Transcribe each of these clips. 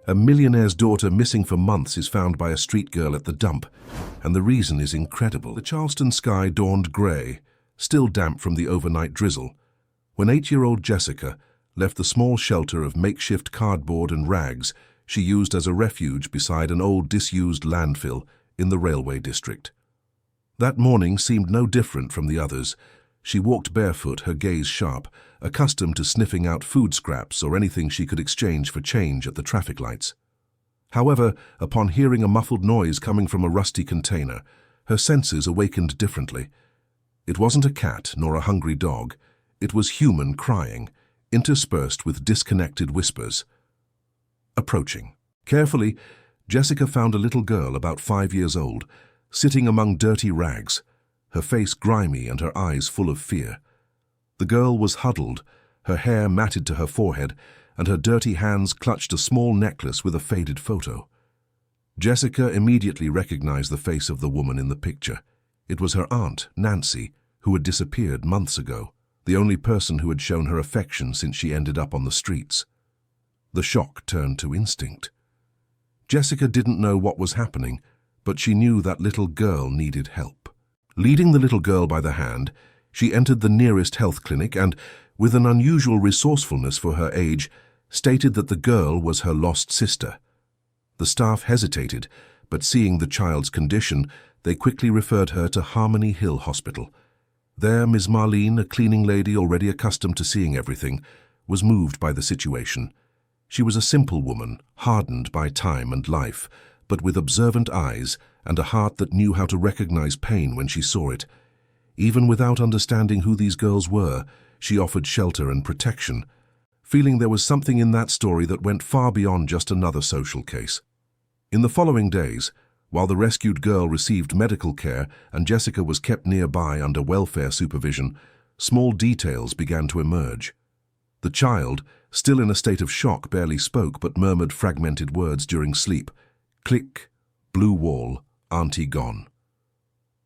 A millionaire's daughter missing for months is found by a street girl at the dump, and the reason is incredible. The Charleston sky dawned grey, still damp from the overnight drizzle, when 8-year-old Jessica left the small shelter of makeshift cardboard and rags she used as a refuge beside an old disused landfill in the railway district. That morning seemed no different from the others. She walked barefoot, her gaze sharp, accustomed to sniffing out food scraps or anything she could exchange for change at the traffic lights. However, upon hearing a muffled noise coming from a rusty container, her senses awakened differently. It wasn't a cat nor a hungry dog. It was human crying, interspersed with disconnected whispers. Approaching. Carefully, Jessica found a little girl about 5 years old, sitting among dirty rags, her face grimy and her eyes full of fear. The girl was huddled, her hair matted to her forehead, and her dirty hands clutched a small necklace with a faded photo. Jessica immediately recognized the face of the woman in the picture. It was her aunt, Nancy, who had disappeared months ago, the only person who had shown her affection since she ended up on the streets. The shock turned to instinct. Jessica didn't know what was happening, but she knew that little girl needed help. Leading the little girl by the hand, she entered the nearest health clinic and, with an unusual resourcefulness for her age, stated that the girl was her lost sister. The staff hesitated, but seeing the child's condition, they quickly referred her to Harmony Hill Hospital. There, Ms. Marlene, a cleaning lady already accustomed to seeing everything, was moved by the situation. She was a simple woman, hardened by time and life, but with observant eyes and a heart that knew how to recognize pain when she saw it. Even without understanding who these girls were, she offered shelter and protection, feeling there was something in that story that went far beyond just another social case. In the following days, while the rescued girl received medical care and Jessica was kept nearby under welfare supervision, small details began to emerge. The child, still in a state of shock, barely spoke but murmured fragmented words during sleep. Click, blue wall, auntie gone.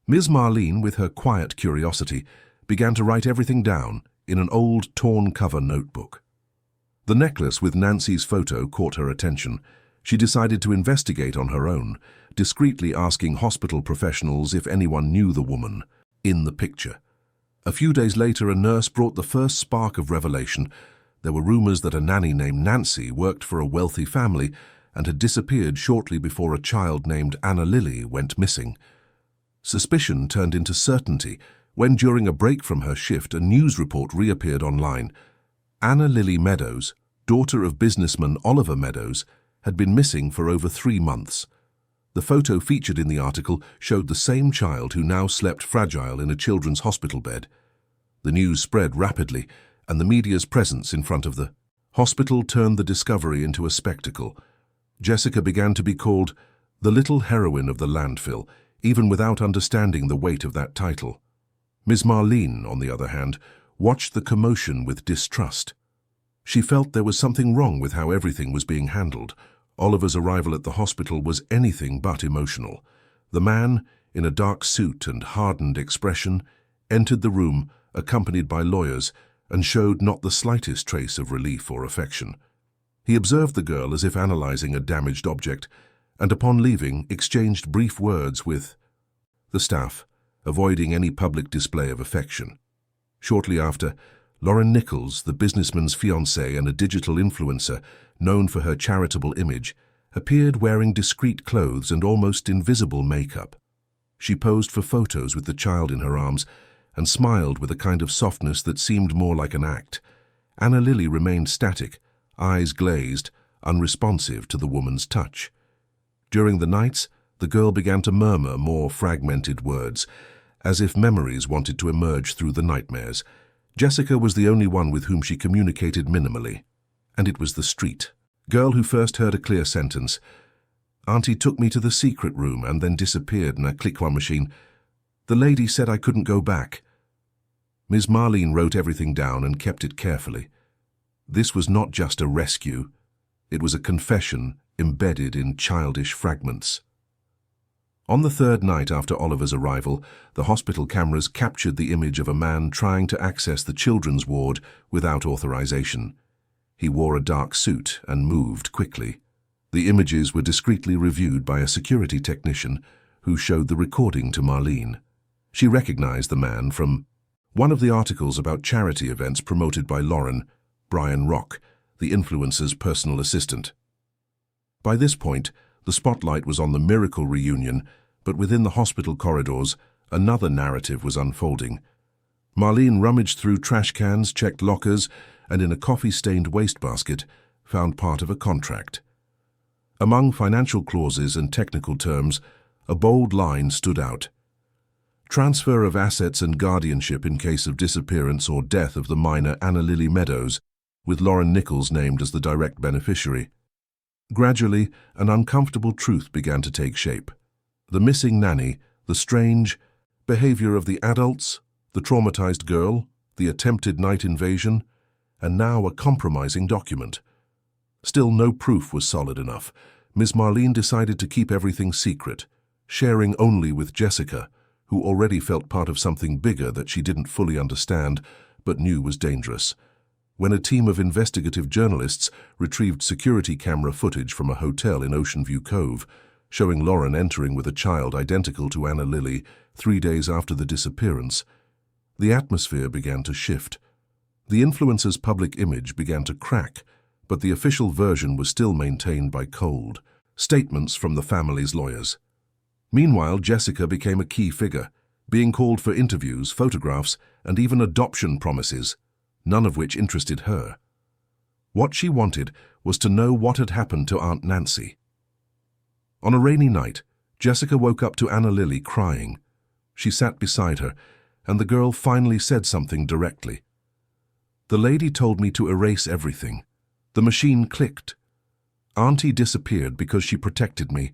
Ms. Marlene, with her quiet curiosity, began to write everything down in an old torn-cover notebook. The necklace with Nancy's photo caught her attention. She decided to investigate on her own, discreetly asking hospital professionals if anyone knew the woman in the picture. A few days later, a nurse brought the first spark of revelation. There were rumors that a nanny named Nancy worked for a wealthy family and had disappeared shortly before a child named Anna Lily went missing. Suspicion turned into certainty when, during a break from her shift, a news report reappeared online. Anna Lily Meadows, daughter of businessman Oliver Meadows, had been missing for over 3 months. The photo featured in the article showed the same child who now slept fragile in a children's hospital bed. The news spread rapidly, and the media's presence in front of the hospital turned the discovery into a spectacle. Jessica began to be called the little heroine of the landfill, even without understanding the weight of that title. Ms. Marlene, on the other hand, watched the commotion with distrust. She felt there was something wrong with how everything was being handled. Oliver's arrival at the hospital was anything but emotional. The man, in a dark suit and hardened expression, entered the room, accompanied by lawyers, and showed not the slightest trace of relief or affection. He observed the girl as if analyzing a damaged object, and upon leaving, exchanged brief words with the staff, avoiding any public display of affection. Shortly after, Lauren Nichols, the businessman's fiancée and a digital influencer known for her charitable image, appeared wearing discreet clothes and almost invisible makeup. She posed for photos with the child in her arms and smiled with a kind of softness that seemed more like an act. Anna Lily remained static, eyes glazed, unresponsive to the woman's touch. During the nights, the girl began to murmur more fragmented words, as if memories wanted to emerge through the nightmares. Jessica was the only one with whom she communicated minimally, and it was the street girl who first heard a clear sentence. Auntie took me to the secret room and then disappeared in a click-one machine. The lady said I couldn't go back. Ms. Marlene wrote everything down and kept it carefully. This was not just a rescue. It was a confession embedded in childish fragments. On the 3rd night after Oliver's arrival, the hospital cameras captured the image of a man trying to access the children's ward without authorization. He wore a dark suit and moved quickly. The images were discreetly reviewed by a security technician who showed the recording to Marlene. She recognized the man from one of the articles about charity events promoted by Lauren, Brian Rock, the influencer's personal assistant. By this point, the spotlight was on the miracle reunion, but within the hospital corridors, another narrative was unfolding. Marlene rummaged through trash cans, checked lockers, and in a coffee-stained wastebasket, found part of a contract. Among financial clauses and technical terms, a bold line stood out. Transfer of assets and guardianship in case of disappearance or death of the minor Anna Lily Meadows, with Lauren Nichols named as the direct beneficiary. Gradually, an uncomfortable truth began to take shape. The missing nanny, the strange behavior of the adults, the traumatized girl, the attempted night invasion, and now a compromising document. Still, no proof was solid enough. Miss Marlene decided to keep everything secret, sharing only with Jessica, who already felt part of something bigger that she didn't fully understand but knew was dangerous. When a team of investigative journalists retrieved security camera footage from a hotel in Ocean View Cove, showing Lauren entering with a child identical to Anna Lily 3 days after the disappearance, the atmosphere began to shift. The influencer's public image began to crack, but the official version was still maintained by cold statements from the family's lawyers. Meanwhile, Jessica became a key figure, being called for interviews, photographs, and even adoption promises, none of which interested her. What she wanted was to know what had happened to Aunt Nancy. On a rainy night, Jessica woke up to Anna Lily crying. She sat beside her, and the girl finally said something directly. "The lady told me to erase everything. The machine clicked. Auntie disappeared because she protected me."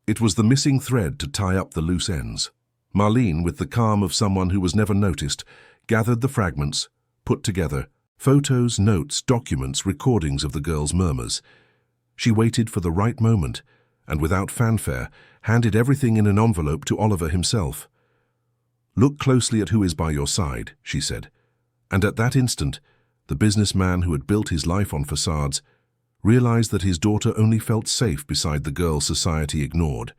It was the missing thread to tie up the loose ends. Marlene, with the calm of someone who was never noticed, gathered the fragments, put together photos, notes, documents, recordings of the girl's murmurs. She waited for the right moment, and without fanfare, handed everything in an envelope to Oliver himself. "Look closely at who is by your side," she said. And at that instant, the businessman who had built his life on facades realized that his daughter only felt safe beside the girl society ignored.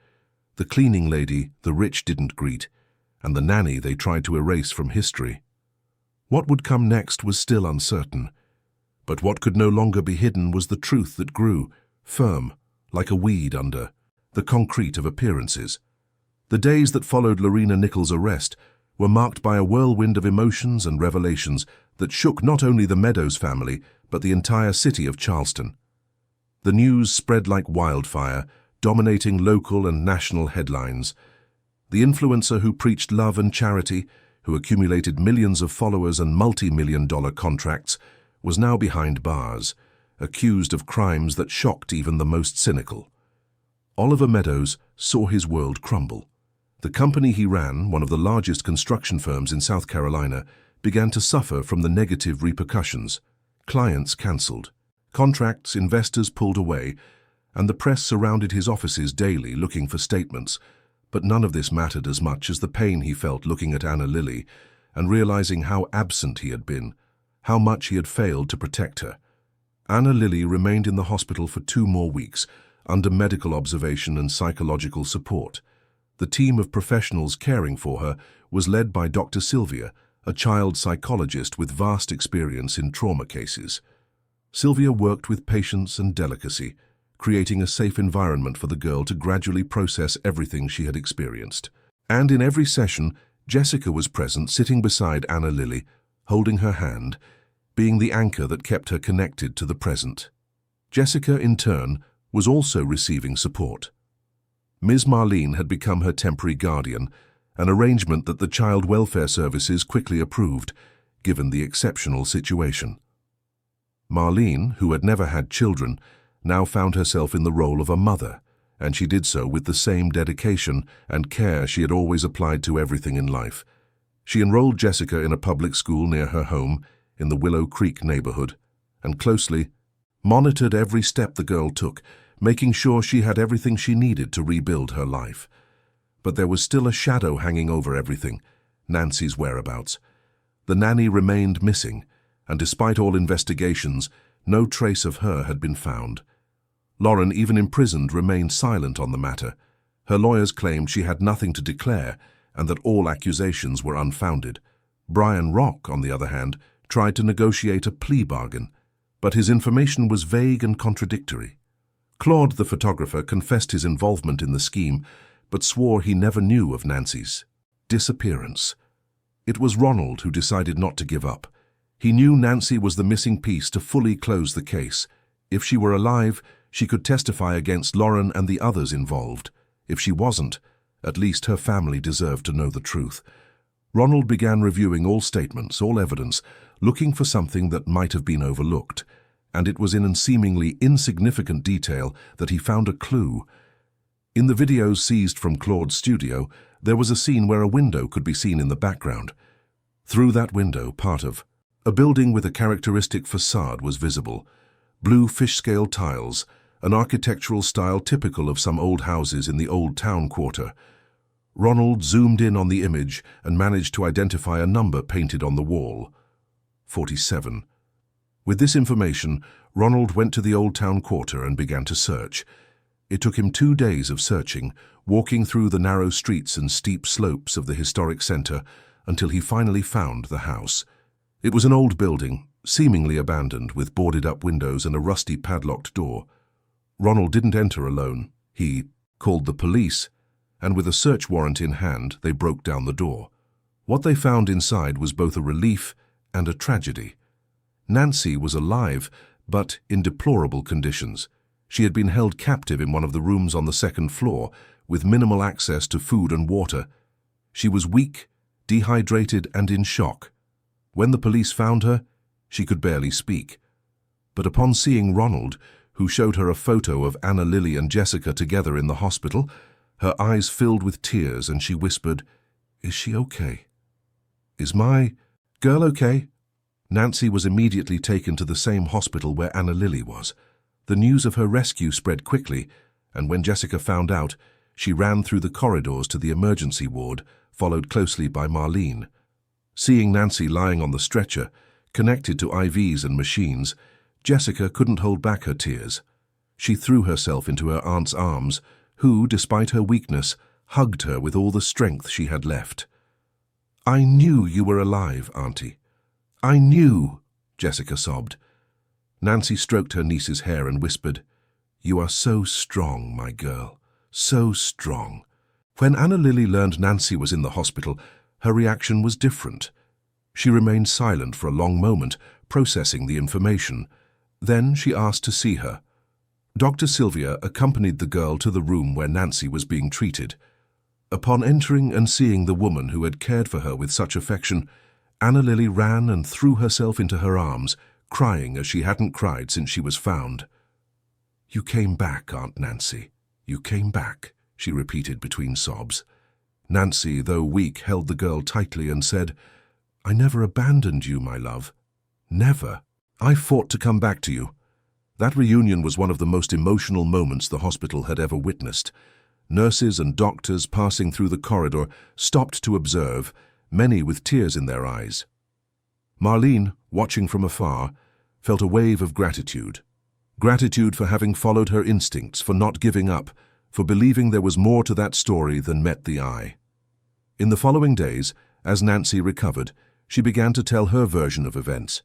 The cleaning lady the rich didn't greet, and the nanny they tried to erase from history. What would come next was still uncertain, but what could no longer be hidden was the truth that grew, firm, like a weed under the concrete of appearances. The days that followed Lorena Nichols' arrest were marked by a whirlwind of emotions and revelations that shook not only the Meadows family, but the entire city of Charleston. The news spread like wildfire, dominating local and national headlines. The influencer who preached love and charity, who accumulated millions of followers and multi-million-dollar contracts, was now behind bars, accused of crimes that shocked even the most cynical. Oliver Meadows saw his world crumble. The company he ran, one of the largest construction firms in South Carolina, began to suffer from the negative repercussions. Clients cancelled, contracts, investors pulled away, and the press surrounded his offices daily looking for statements. But none of this mattered as much as the pain he felt looking at Anna Lily and realizing how absent he had been, how much he had failed to protect her. Anna Lily remained in the hospital for 2 more weeks, under medical observation and psychological support. The team of professionals caring for her was led by Dr. Sylvia, a child psychologist with vast experience in trauma cases. Sylvia worked with patience and delicacy, creating a safe environment for the girl to gradually process everything she had experienced. And in every session, Jessica was present, sitting beside Anna Lily, holding her hand, being the anchor that kept her connected to the present. Jessica, in turn, was also receiving support. Ms. Marlene had become her temporary guardian, an arrangement that the Child Welfare Services quickly approved, given the exceptional situation. Marlene, who had never had children, now found herself in the role of a mother, and she did so with the same dedication and care she had always applied to everything in life. She enrolled Jessica in a public school near her home, in the Willow Creek neighborhood, and closely monitored every step the girl took, making sure she had everything she needed to rebuild her life. But there was still a shadow hanging over everything, Nancy's whereabouts. The nanny remained missing, and despite all investigations, no trace of her had been found. Lauren, even imprisoned, remained silent on the matter. Her lawyers claimed she had nothing to declare and that all accusations were unfounded. Brian Rock, on the other hand, tried to negotiate a plea bargain, but his information was vague and contradictory. Claude, the photographer, confessed his involvement in the scheme, but swore he never knew of Nancy's disappearance. It was Ronald who decided not to give up. He knew Nancy was the missing piece to fully close the case. If she were alive, she could testify against Lauren and the others involved. If she wasn't, at least her family deserved to know the truth. Ronald began reviewing all statements, all evidence, looking for something that might have been overlooked. And it was in a seemingly insignificant detail that he found a clue. In the videos seized from Claude's studio, there was a scene where a window could be seen in the background. Through that window, part of a building with a characteristic facade was visible. Blue fish-scale tiles, an architectural style typical of some old houses in the Old Town Quarter. Ronald zoomed in on the image and managed to identify a number painted on the wall. 47. With this information, Ronald went to the Old Town Quarter and began to search. It took him 2 days of searching, walking through the narrow streets and steep slopes of the historic center until he finally found the house. It was an old building, seemingly abandoned, with boarded-up windows and a rusty padlocked door. Ronald didn't enter alone. He called the police, and with a search warrant in hand, they broke down the door. What they found inside was both a relief and a tragedy. Nancy was alive, but in deplorable conditions. She had been held captive in one of the rooms on the second floor, with minimal access to food and water. She was weak, dehydrated, and in shock. When the police found her, she could barely speak. But upon seeing Ronald, who showed her a photo of Anna Lily and Jessica together in the hospital, her eyes filled with tears and she whispered, "Is she okay? Is my girl okay?" Nancy was immediately taken to the same hospital where Anna Lily was. The news of her rescue spread quickly, and when Jessica found out, she ran through the corridors to the emergency ward, followed closely by Marlene. Seeing Nancy lying on the stretcher, connected to IVs and machines, Jessica couldn't hold back her tears. She threw herself into her aunt's arms, who, despite her weakness, hugged her with all the strength she had left. "I knew you were alive, Auntie. I knew," Jessica sobbed. Nancy stroked her niece's hair and whispered, "You are so strong, my girl, so strong." When Anna Lily learned Nancy was in the hospital, her reaction was different. She remained silent for a long moment, processing the information. Then she asked to see her. Dr. Sylvia accompanied the girl to the room where Nancy was being treated. Upon entering and seeing the woman who had cared for her with such affection, Anna Lily ran and threw herself into her arms, crying as she hadn't cried since she was found. "You came back, Aunt Nancy. You came back," she repeated between sobs. Nancy, though weak, held the girl tightly and said, "I never abandoned you, my love. Never. I fought to come back to you." That reunion was one of the most emotional moments the hospital had ever witnessed. Nurses and doctors passing through the corridor stopped to observe, many with tears in their eyes. Marlene, watching from afar, felt a wave of gratitude. Gratitude for having followed her instincts, for not giving up, for believing there was more to that story than met the eye. In the following days, as Nancy recovered, she began to tell her version of events.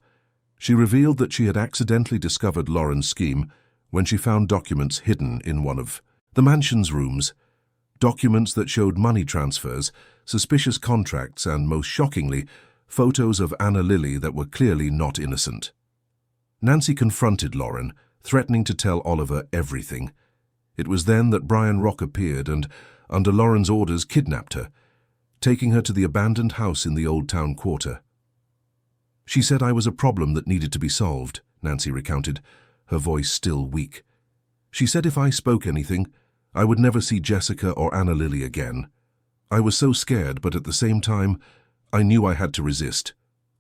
She revealed that she had accidentally discovered Lauren's scheme when she found documents hidden in one of the mansion's rooms. Documents that showed money transfers, suspicious contracts, and, most shockingly, photos of Anna Lily that were clearly not innocent. Nancy confronted Lauren, threatening to tell Oliver everything. It was then that Brian Rock appeared and, under Lauren's orders, kidnapped her, taking her to the abandoned house in the Old Town Quarter. "She said I was a problem that needed to be solved," Nancy recounted, her voice still weak. "She said if I spoke anything, I would never see Jessica or Anna Lily again. I was so scared, but at the same time, I knew I had to resist.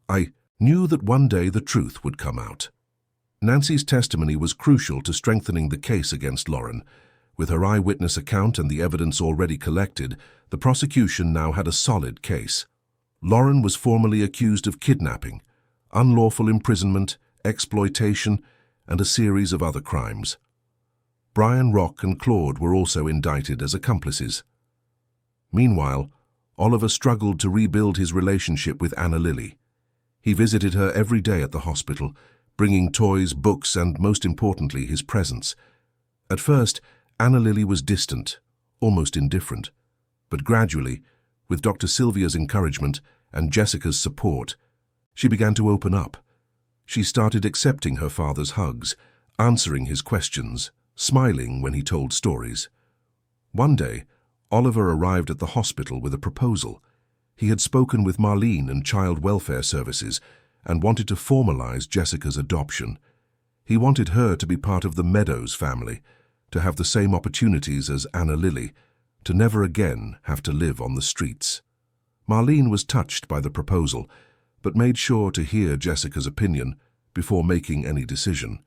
I knew that one day the truth would come out." Nancy's testimony was crucial to strengthening the case against Lauren. With her eyewitness account and the evidence already collected, the prosecution now had a solid case. Lauren was formally accused of kidnapping, unlawful imprisonment, exploitation, and a series of other crimes. Brian, Rock and Claude were also indicted as accomplices. Meanwhile, Oliver struggled to rebuild his relationship with Anna Lily. He visited her every day at the hospital, bringing toys, books, and, most importantly, his presence. At first, Anna Lily was distant, almost indifferent. But gradually, with Dr. Sylvia's encouragement and Jessica's support, she began to open up. She started accepting her father's hugs, answering his questions, smiling when he told stories. One day, Oliver arrived at the hospital with a proposal. He had spoken with Marlene and Child Welfare Services and wanted to formalize Jessica's adoption. He wanted her to be part of the Meadows family, to have the same opportunities as Anna Lily, to never again have to live on the streets. Marlene was touched by the proposal, but made sure to hear Jessica's opinion before making any decision.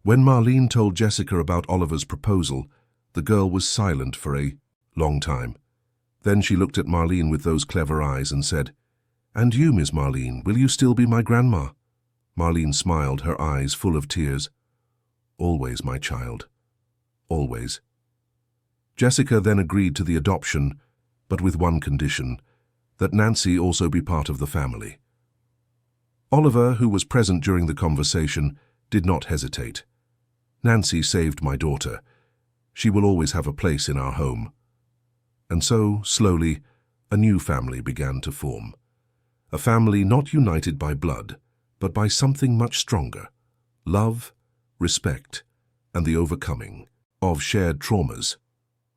When Marlene told Jessica about Oliver's proposal, the girl was silent for a long time. Then she looked at Marlene with those clever eyes and said, "And you, Miss Marlene, will you still be my grandma?" Marlene smiled, her eyes full of tears. "Always, my child. Always." Jessica then agreed to the adoption, but with one condition, that Nancy also be part of the family. Oliver, who was present during the conversation, did not hesitate. "Nancy saved my daughter. She will always have a place in our home." And so, slowly, a new family began to form. A family not united by blood, but by something much stronger: love, respect, and the overcoming of shared traumas.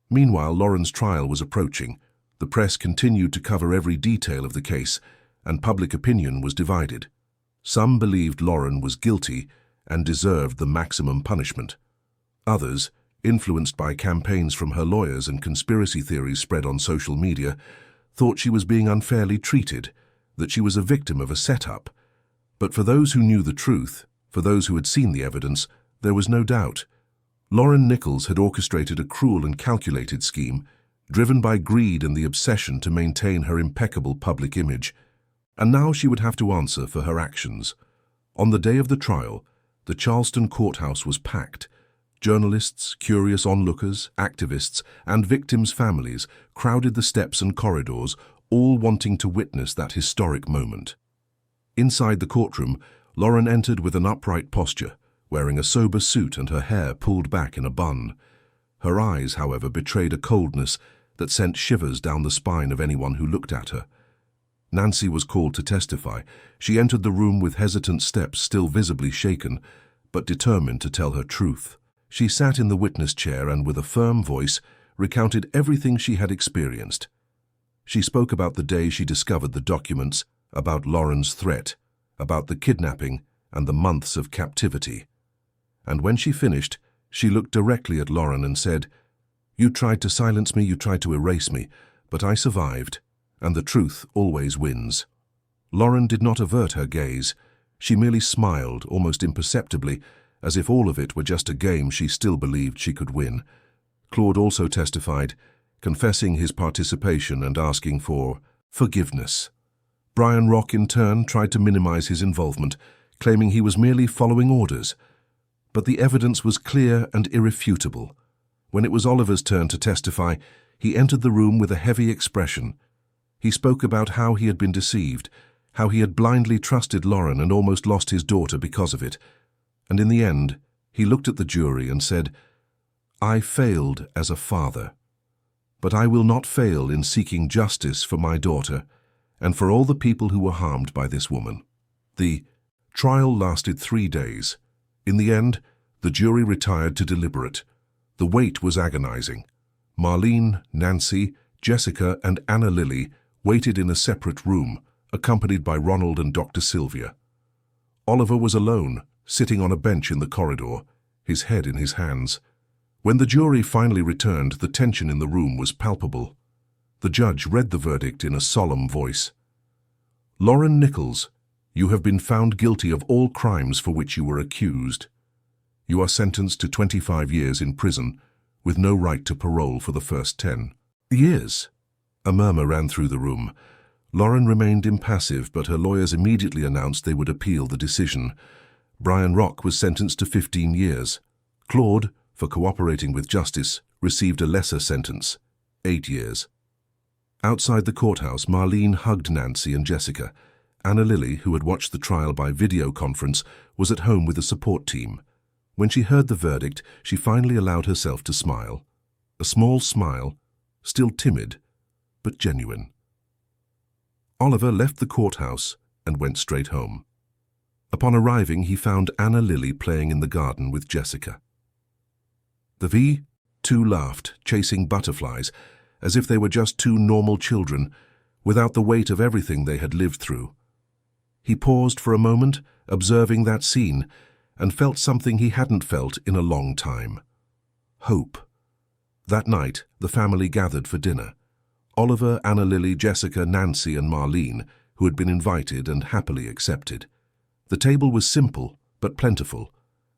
Meanwhile, Lauren's trial was approaching. The press continued to cover every detail of the case, and public opinion was divided. Some believed Lauren was guilty and deserved the maximum punishment. Others, influenced by campaigns from her lawyers and conspiracy theories spread on social media, thought she was being unfairly treated, that she was a victim of a setup. But for those who knew the truth, for those who had seen the evidence, there was no doubt. Lauren Nichols had orchestrated a cruel and calculated scheme, driven by greed and the obsession to maintain her impeccable public image. And now she would have to answer for her actions. On the day of the trial, the Charleston courthouse was packed. Journalists, curious onlookers, activists, and victims' families crowded the steps and corridors, all wanting to witness that historic moment. Inside the courtroom, Lauren entered with an upright posture, wearing a sober suit and her hair pulled back in a bun. Her eyes, however, betrayed a coldness that sent shivers down the spine of anyone who looked at her. Nancy was called to testify. She entered the room with hesitant steps, still visibly shaken, but determined to tell her truth. She sat in the witness chair and, with a firm voice, recounted everything she had experienced. She spoke about the day she discovered the documents, about Lauren's threat, about the kidnapping and the months of captivity. And when she finished, she looked directly at Lauren and said, "You tried to silence me, you tried to erase me, but I survived, and the truth always wins." Lauren did not avert her gaze. She merely smiled, almost imperceptibly, as if all of it were just a game she still believed she could win. Claude also testified, confessing his participation and asking for forgiveness. Brian, Rock, in turn, tried to minimize his involvement, claiming he was merely following orders. But the evidence was clear and irrefutable. When it was Oliver's turn to testify, he entered the room with a heavy expression. He spoke about how he had been deceived, how he had blindly trusted Lauren and almost lost his daughter because of it. And in the end, he looked at the jury and said, "I failed as a father, but I will not fail in seeking justice for my daughter and for all the people who were harmed by this woman." The trial lasted 3 days. In the end, the jury retired to deliberate. The wait was agonizing. Marlene, Nancy, Jessica, and Anna Lily waited in a separate room, accompanied by Ronald and Dr. Sylvia. Oliver was alone, sitting on a bench in the corridor, his head in his hands. When the jury finally returned, the tension in the room was palpable. The judge read the verdict in a solemn voice. "Lauren Nichols, you have been found guilty of all crimes for which you were accused. You are sentenced to 25 years in prison, with no right to parole for the first 10 years." A murmur ran through the room. Lauren remained impassive, but her lawyers immediately announced they would appeal the decision. Brian, Rock, was sentenced to 15 years. Claude, for cooperating with justice, received a lesser sentence, 8 years. Outside the courthouse, Marlene hugged Nancy and Jessica. Anna Lily, who had watched the trial by video conference, was at home with a support team. When she heard the verdict, she finally allowed herself to smile. A small smile, still timid, but genuine. Oliver left the courthouse and went straight home. Upon arriving, he found Anna Lily playing in the garden with Jessica. The two laughed, chasing butterflies, as if they were just two normal children, without the weight of everything they had lived through. He paused for a moment, observing that scene, and felt something he hadn't felt in a long time. Hope. That night, the family gathered for dinner. Oliver, Anna Lily, Jessica, Nancy, and Marlene, who had been invited and happily accepted. The table was simple, but plentiful.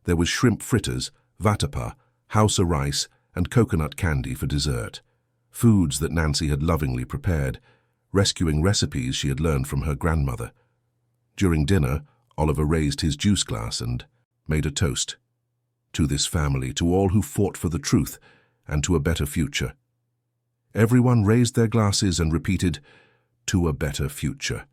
There was shrimp fritters, vatapá, hausa rice, and coconut candy for dessert. Foods that Nancy had lovingly prepared, rescuing recipes she had learned from her grandmother. During dinner, Oliver raised his juice glass and made a toast. To this family, to all who fought for the truth, and to a better future. Everyone raised their glasses and repeated, "To a better future."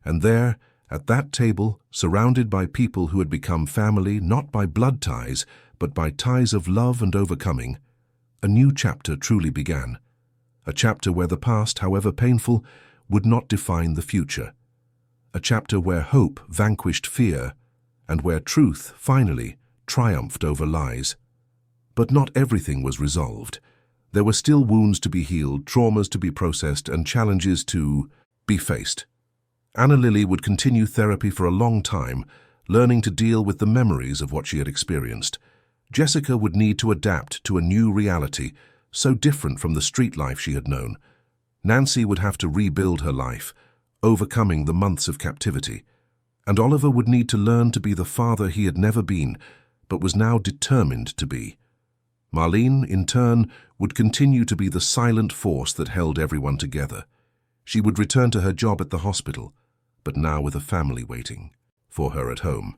And there, at that table, surrounded by people who had become family not by blood ties, but by ties of love and overcoming, a new chapter truly began. A chapter where the past, however painful, would not define the future. A chapter where hope vanquished fear, and where truth, finally, triumphed over lies. But not everything was resolved. There were still wounds to be healed, traumas to be processed, and challenges to be faced. Anna Lily would continue therapy for a long time, learning to deal with the memories of what she had experienced. Jessica would need to adapt to a new reality, so different from the street life she had known. Nancy would have to rebuild her life, overcoming the months of captivity. And Oliver would need to learn to be the father he had never been, but was now determined to be. Marlene, in turn, would continue to be the silent force that held everyone together. She would return to her job at the hospital, but now with a family waiting for her at home.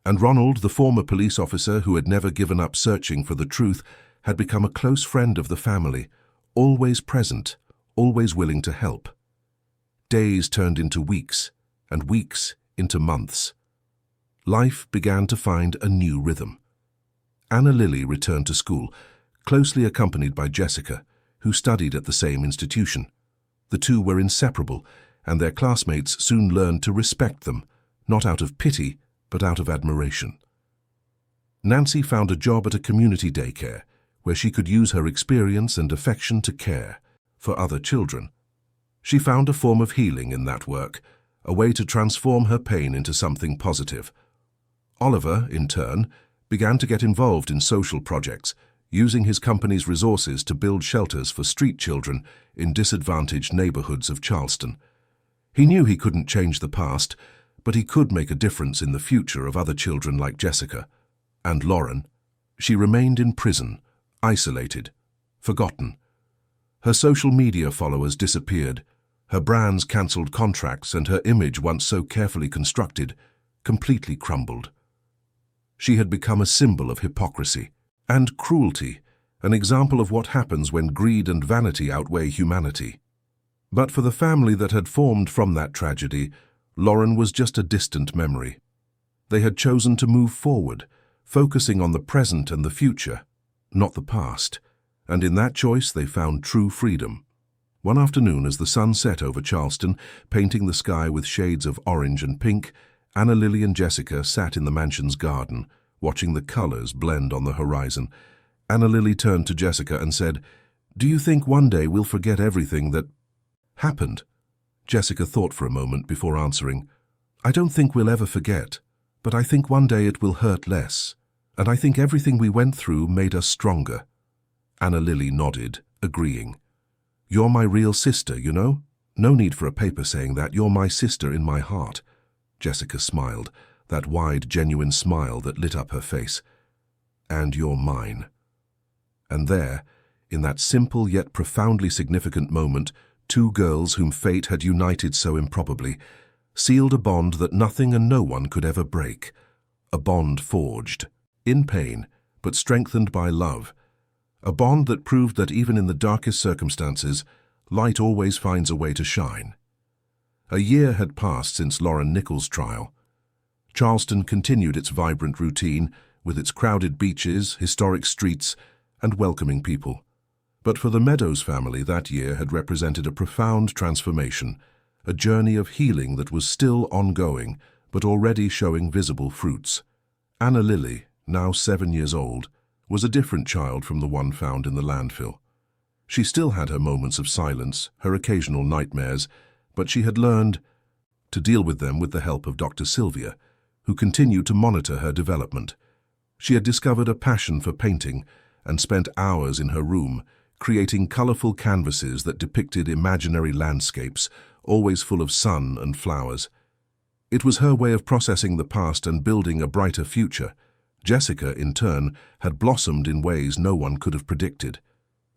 And Ronald, the former police officer who had never given up searching for the truth, had become a close friend of the family, always present, always willing to help. Days turned into weeks, and weeks into months. Life began to find a new rhythm. Anna Lily returned to school, closely accompanied by Jessica, who studied at the same institution. The two were inseparable, and their classmates soon learned to respect them, not out of pity, but out of admiration. Nancy found a job at a community daycare, where she could use her experience and affection to care for other children. She found a form of healing in that work, a way to transform her pain into something positive. Oliver, in turn, began to get involved in social projects, using his company's resources to build shelters for street children in disadvantaged neighborhoods of Charleston. He knew he couldn't change the past, but he could make a difference in the future of other children like Jessica. And Lauren. She remained in prison, isolated, forgotten. Her social media followers disappeared, her brands cancelled contracts, and her image, once so carefully constructed, completely crumbled. She had become a symbol of hypocrisy and cruelty, an example of what happens when greed and vanity outweigh humanity. But for the family that had formed from that tragedy, Lauren was just a distant memory. They had chosen to move forward, focusing on the present and the future, not the past, and in that choice they found true freedom. One afternoon, as the sun set over Charleston, painting the sky with shades of orange and pink, Anna Lily and Jessica sat in the mansion's garden, watching the colors blend on the horizon. Anna Lily turned to Jessica and said, "Do you think one day we'll forget everything that happened?" Jessica thought for a moment before answering, "I don't think we'll ever forget, but I think one day it will hurt less, and I think everything we went through made us stronger." Anna Lily nodded, agreeing. "You're my real sister, you know? No need for a paper saying that. You're my sister in my heart." Jessica smiled, that wide, genuine smile that lit up her face. "And you're mine." And there, in that simple yet profoundly significant moment, two girls whom fate had united so improbably, sealed a bond that nothing and no one could ever break. A bond forged, in pain, but strengthened by love. A bond that proved that even in the darkest circumstances, light always finds a way to shine. A year had passed since Lauren Nichols' trial. Charleston continued its vibrant routine, with its crowded beaches, historic streets, and welcoming people. But for the Meadows family, that year had represented a profound transformation, a journey of healing that was still ongoing, but already showing visible fruits. Anna Lily, now 7 years old, was a different child from the one found in the landfill. She still had her moments of silence, her occasional nightmares, but she had learned to deal with them with the help of Dr. Sylvia, who continued to monitor her development. She had discovered a passion for painting and spent hours in her room, creating colorful canvases that depicted imaginary landscapes, always full of sun and flowers. It was her way of processing the past and building a brighter future. Jessica, in turn, had blossomed in ways no one could have predicted.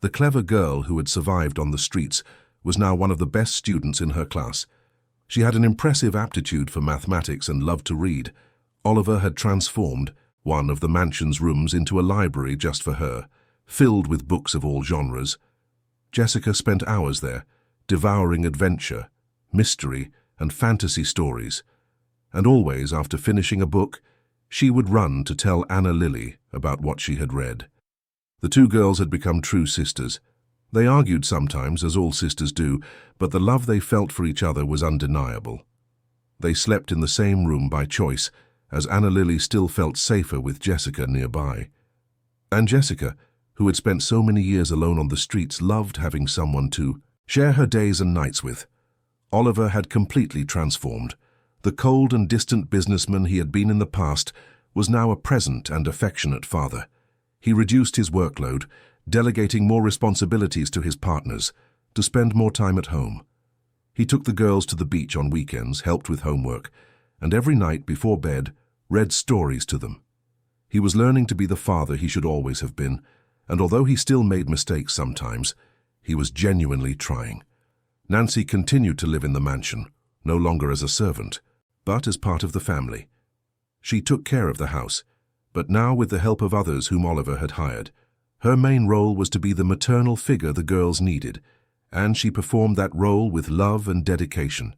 The clever girl who had survived on the streets was now one of the best students in her class. She had an impressive aptitude for mathematics and loved to read. Oliver had transformed one of the mansion's rooms into a library just for her, filled with books of all genres. Jessica spent hours there, devouring adventure, mystery, and fantasy stories. And always, after finishing a book, she would run to tell Anna Lily about what she had read. The two girls had become true sisters. They argued sometimes, as all sisters do, but the love they felt for each other was undeniable. They slept in the same room by choice, as Anna Lily still felt safer with Jessica nearby. And Jessica, who had spent so many years alone on the streets, loved having someone to share her days and nights with. Oliver had completely transformed. The cold and distant businessman he had been in the past was now a present and affectionate father. He reduced his workload, delegating more responsibilities to his partners, to spend more time at home. He took the girls to the beach on weekends, helped with homework, and every night before bed read stories to them. He was learning to be the father he should always have been, and although he still made mistakes sometimes, he was genuinely trying. Nancy continued to live in the mansion, no longer as a servant, but as part of the family. She took care of the house, but now with the help of others whom Oliver had hired. Her main role was to be the maternal figure the girls needed, and she performed that role with love and dedication.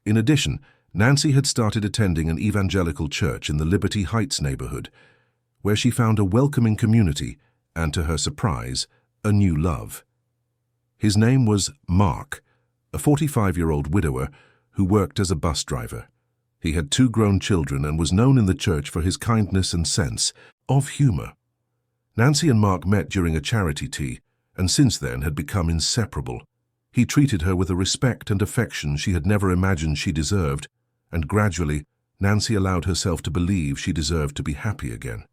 In addition, Nancy had started attending an evangelical church in the Liberty Heights neighborhood, where she found a welcoming community and, to her surprise, a new love. His name was Mark, a 45-year-old widower who worked as a bus driver. He had 2 grown children and was known in the church for his kindness and sense of humor. Nancy and Mark met during a charity tea, and since then had become inseparable. He treated her with a respect and affection she had never imagined she deserved, and gradually, Nancy allowed herself to believe she deserved to be happy again.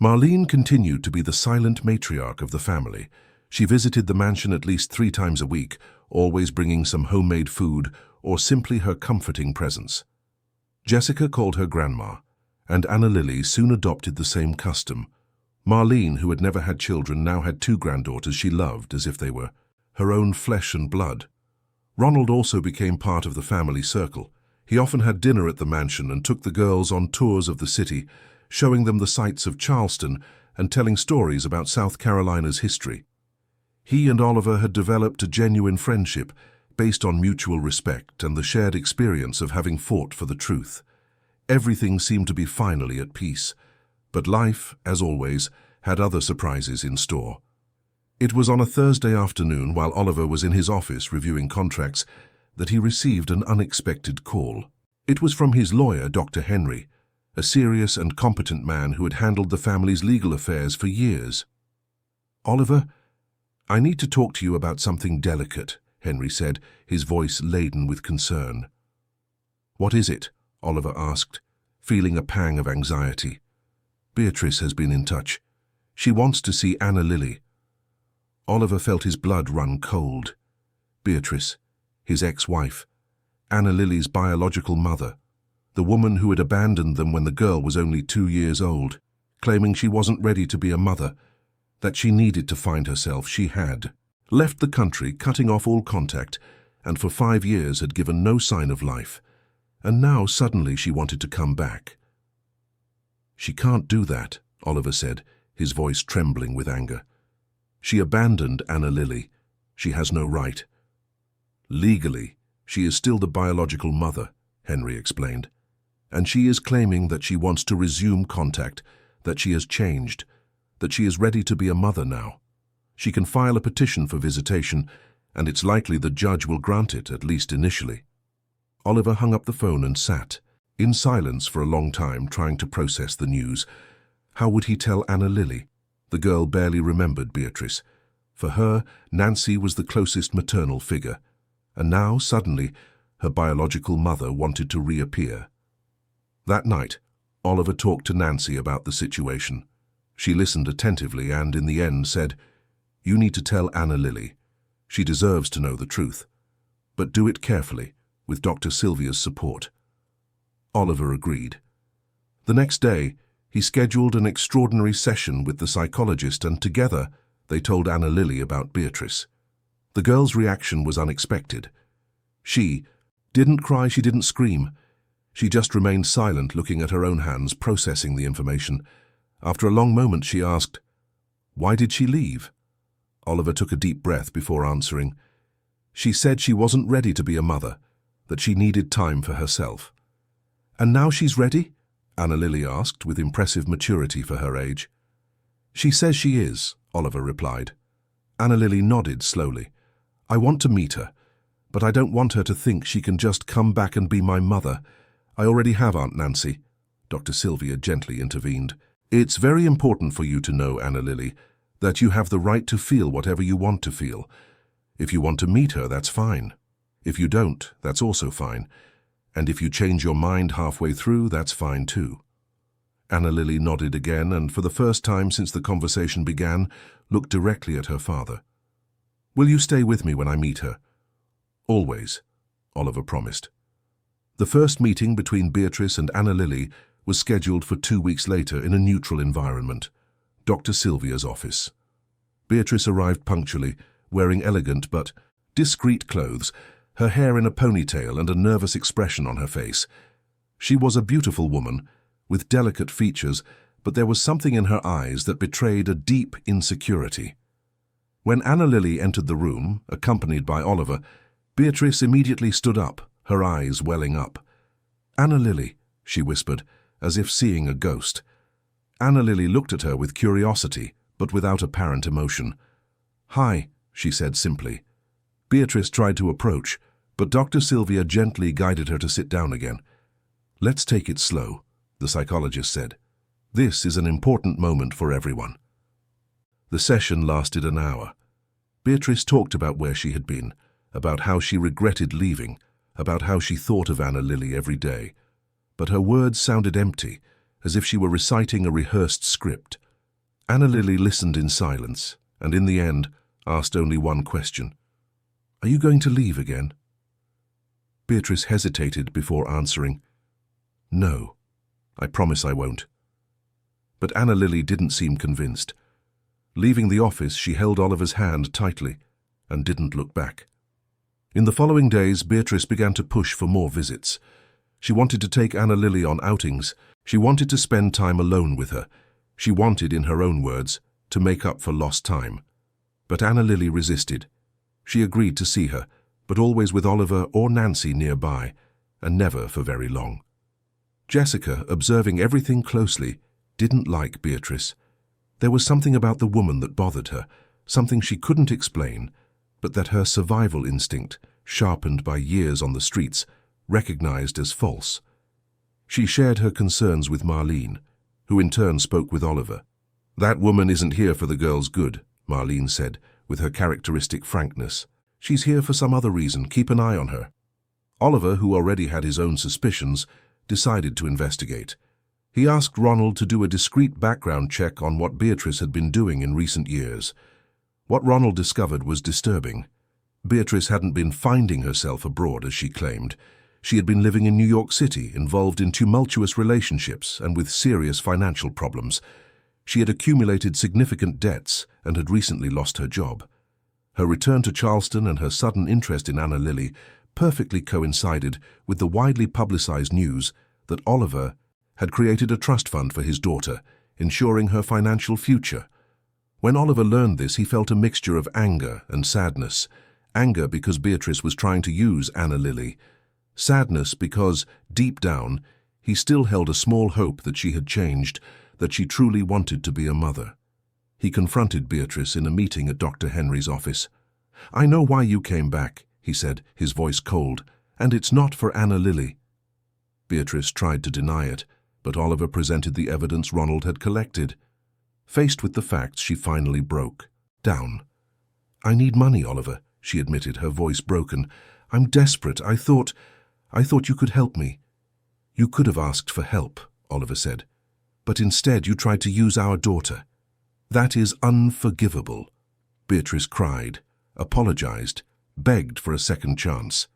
Marlene continued to be the silent matriarch of the family. She visited the mansion at least 3 times a week, always bringing some homemade food or simply her comforting presence. Jessica called her grandma, and Anna Lily soon adopted the same custom. Marlene, who had never had children, now had 2 granddaughters she loved as if they were her own flesh and blood. Ronald also became part of the family circle. He often had dinner at the mansion and took the girls on tours of the city, showing them the sights of Charleston and telling stories about South Carolina's history. He and Oliver had developed a genuine friendship based on mutual respect and the shared experience of having fought for the truth. Everything seemed to be finally at peace, but life, as always, had other surprises in store. It was on a Thursday afternoon, while Oliver was in his office reviewing contracts, that he received an unexpected call. It was from his lawyer, Dr. Henry, a serious and competent man who had handled the family's legal affairs for years. "Oliver, I need to talk to you about something delicate," Henry said, his voice laden with concern. "What is it?" Oliver asked, feeling a pang of anxiety. "Beatrice has been in touch. She wants to see Anna Lily." Oliver felt his blood run cold. Beatrice, his ex-wife, Anna Lily's biological mother, the woman who had abandoned them when the girl was only 2 years old, claiming she wasn't ready to be a mother, that she needed to find herself. She had left the country, cutting off all contact, and for 5 years had given no sign of life, and now suddenly she wanted to come back. "She can't do that," Oliver said, his voice trembling with anger. She abandoned Anna Lily. She has no right. Legally, she is still the biological mother, Henry explained. And she is claiming that she wants to resume contact, that she has changed, that she is ready to be a mother now. She can file a petition for visitation, and it's likely the judge will grant it, at least initially. Oliver hung up the phone and sat, in silence for a long time, trying to process the news. How would he tell Anna Lily? The girl barely remembered Beatrice. For her, Nancy was the closest maternal figure, and now, suddenly, her biological mother wanted to reappear. That night, Oliver talked to Nancy about the situation. She listened attentively and, in the end, said, "You need to tell Anna Lily. She deserves to know the truth. But do it carefully, with Dr. Sylvia's support." Oliver agreed. The next day, he scheduled an extraordinary session with the psychologist, and together they told Anna Lily about Beatrice. The girl's reaction was unexpected. She didn't cry, she didn't scream. She just remained silent, looking at her own hands, processing the information. After a long moment, she asked, "Why did she leave?" Oliver took a deep breath before answering. "She said she wasn't ready to be a mother, that she needed time for herself." "And now she's ready?" Anna Lily asked, with impressive maturity for her age. "She says she is," Oliver replied. Anna Lily nodded slowly. "I want to meet her, but I don't want her to think she can just come back and be my mother. I already have Aunt Nancy." Dr. Sylvia gently intervened. "It's very important for you to know, Anna Lily, that you have the right to feel whatever you want to feel. If you want to meet her, that's fine. If you don't, that's also fine. And if you change your mind halfway through, that's fine too." Anna Lily nodded again, and for the first time since the conversation began, looked directly at her father. "Will you stay with me when I meet her?" "Always," Oliver promised. The first meeting between Beatrice and Anna Lily was scheduled for 2 weeks later in a neutral environment, Dr. Sylvia's office. Beatrice arrived punctually, wearing elegant but discreet clothes, her hair in a ponytail and a nervous expression on her face. She was a beautiful woman, with delicate features, but there was something in her eyes that betrayed a deep insecurity. When Anna Lily entered the room, accompanied by Oliver, Beatrice immediately stood up, her eyes welling up. "Anna Lily," she whispered, as if seeing a ghost. Anna Lily looked at her with curiosity, but without apparent emotion. "Hi," she said simply. Beatrice tried to approach, but Dr. Sylvia gently guided her to sit down again. "Let's take it slow," the psychologist said. "This is an important moment for everyone." The session lasted an hour. Beatrice talked about where she had been, about how she regretted leaving, about how she thought of Anna Lily every day. But her words sounded empty, as if she were reciting a rehearsed script. Anna Lily listened in silence, and in the end asked only one question. "Are you going to leave again?" Beatrice hesitated before answering, "No, I promise I won't." But Anna Lily didn't seem convinced. Leaving the office, she held Oliver's hand tightly and didn't look back. In the following days, Beatrice began to push for more visits. She wanted to take Anna Lily on outings. She wanted to spend time alone with her. She wanted, in her own words, to make up for lost time. But Anna Lily resisted. She agreed to see her, but always with Oliver or Nancy nearby, and never for very long. Jessica, observing everything closely, didn't like Beatrice. There was something about the woman that bothered her, something she couldn't explain, but that her survival instinct, sharpened by years on the streets, recognized as false. She shared her concerns with Marlene, who in turn spoke with Oliver. "That woman isn't here for the girl's good," Marlene said, with her characteristic frankness. "She's here for some other reason. Keep an eye on her." Oliver, who already had his own suspicions, decided to investigate. He asked Ronald to do a discreet background check on what Beatrice had been doing in recent years. What Ronald discovered was disturbing. Beatrice hadn't been finding herself abroad, as she claimed. She had been living in New York City, involved in tumultuous relationships and with serious financial problems. She had accumulated significant debts and had recently lost her job. Her return to Charleston and her sudden interest in Anna Lily perfectly coincided with the widely publicized news that Oliver had created a trust fund for his daughter, ensuring her financial future. When Oliver learned this, he felt a mixture of anger and sadness. Anger because Beatrice was trying to use Anna Lily. Sadness because, deep down, he still held a small hope that she had changed, that she truly wanted to be a mother. He confronted Beatrice in a meeting at Dr. Henry's office. "I know why you came back," he said, his voice cold, "and it's not for Anna Lily." Beatrice tried to deny it, but Oliver presented the evidence Ronald had collected. Faced with the facts, she finally broke down. "I need money, Oliver," she admitted, her voice broken. "I'm desperate. I thought you could help me." "You could have asked for help," Oliver said. "But instead you tried to use our daughter. That is unforgivable." Beatrice cried, apologized, begged for a second chance.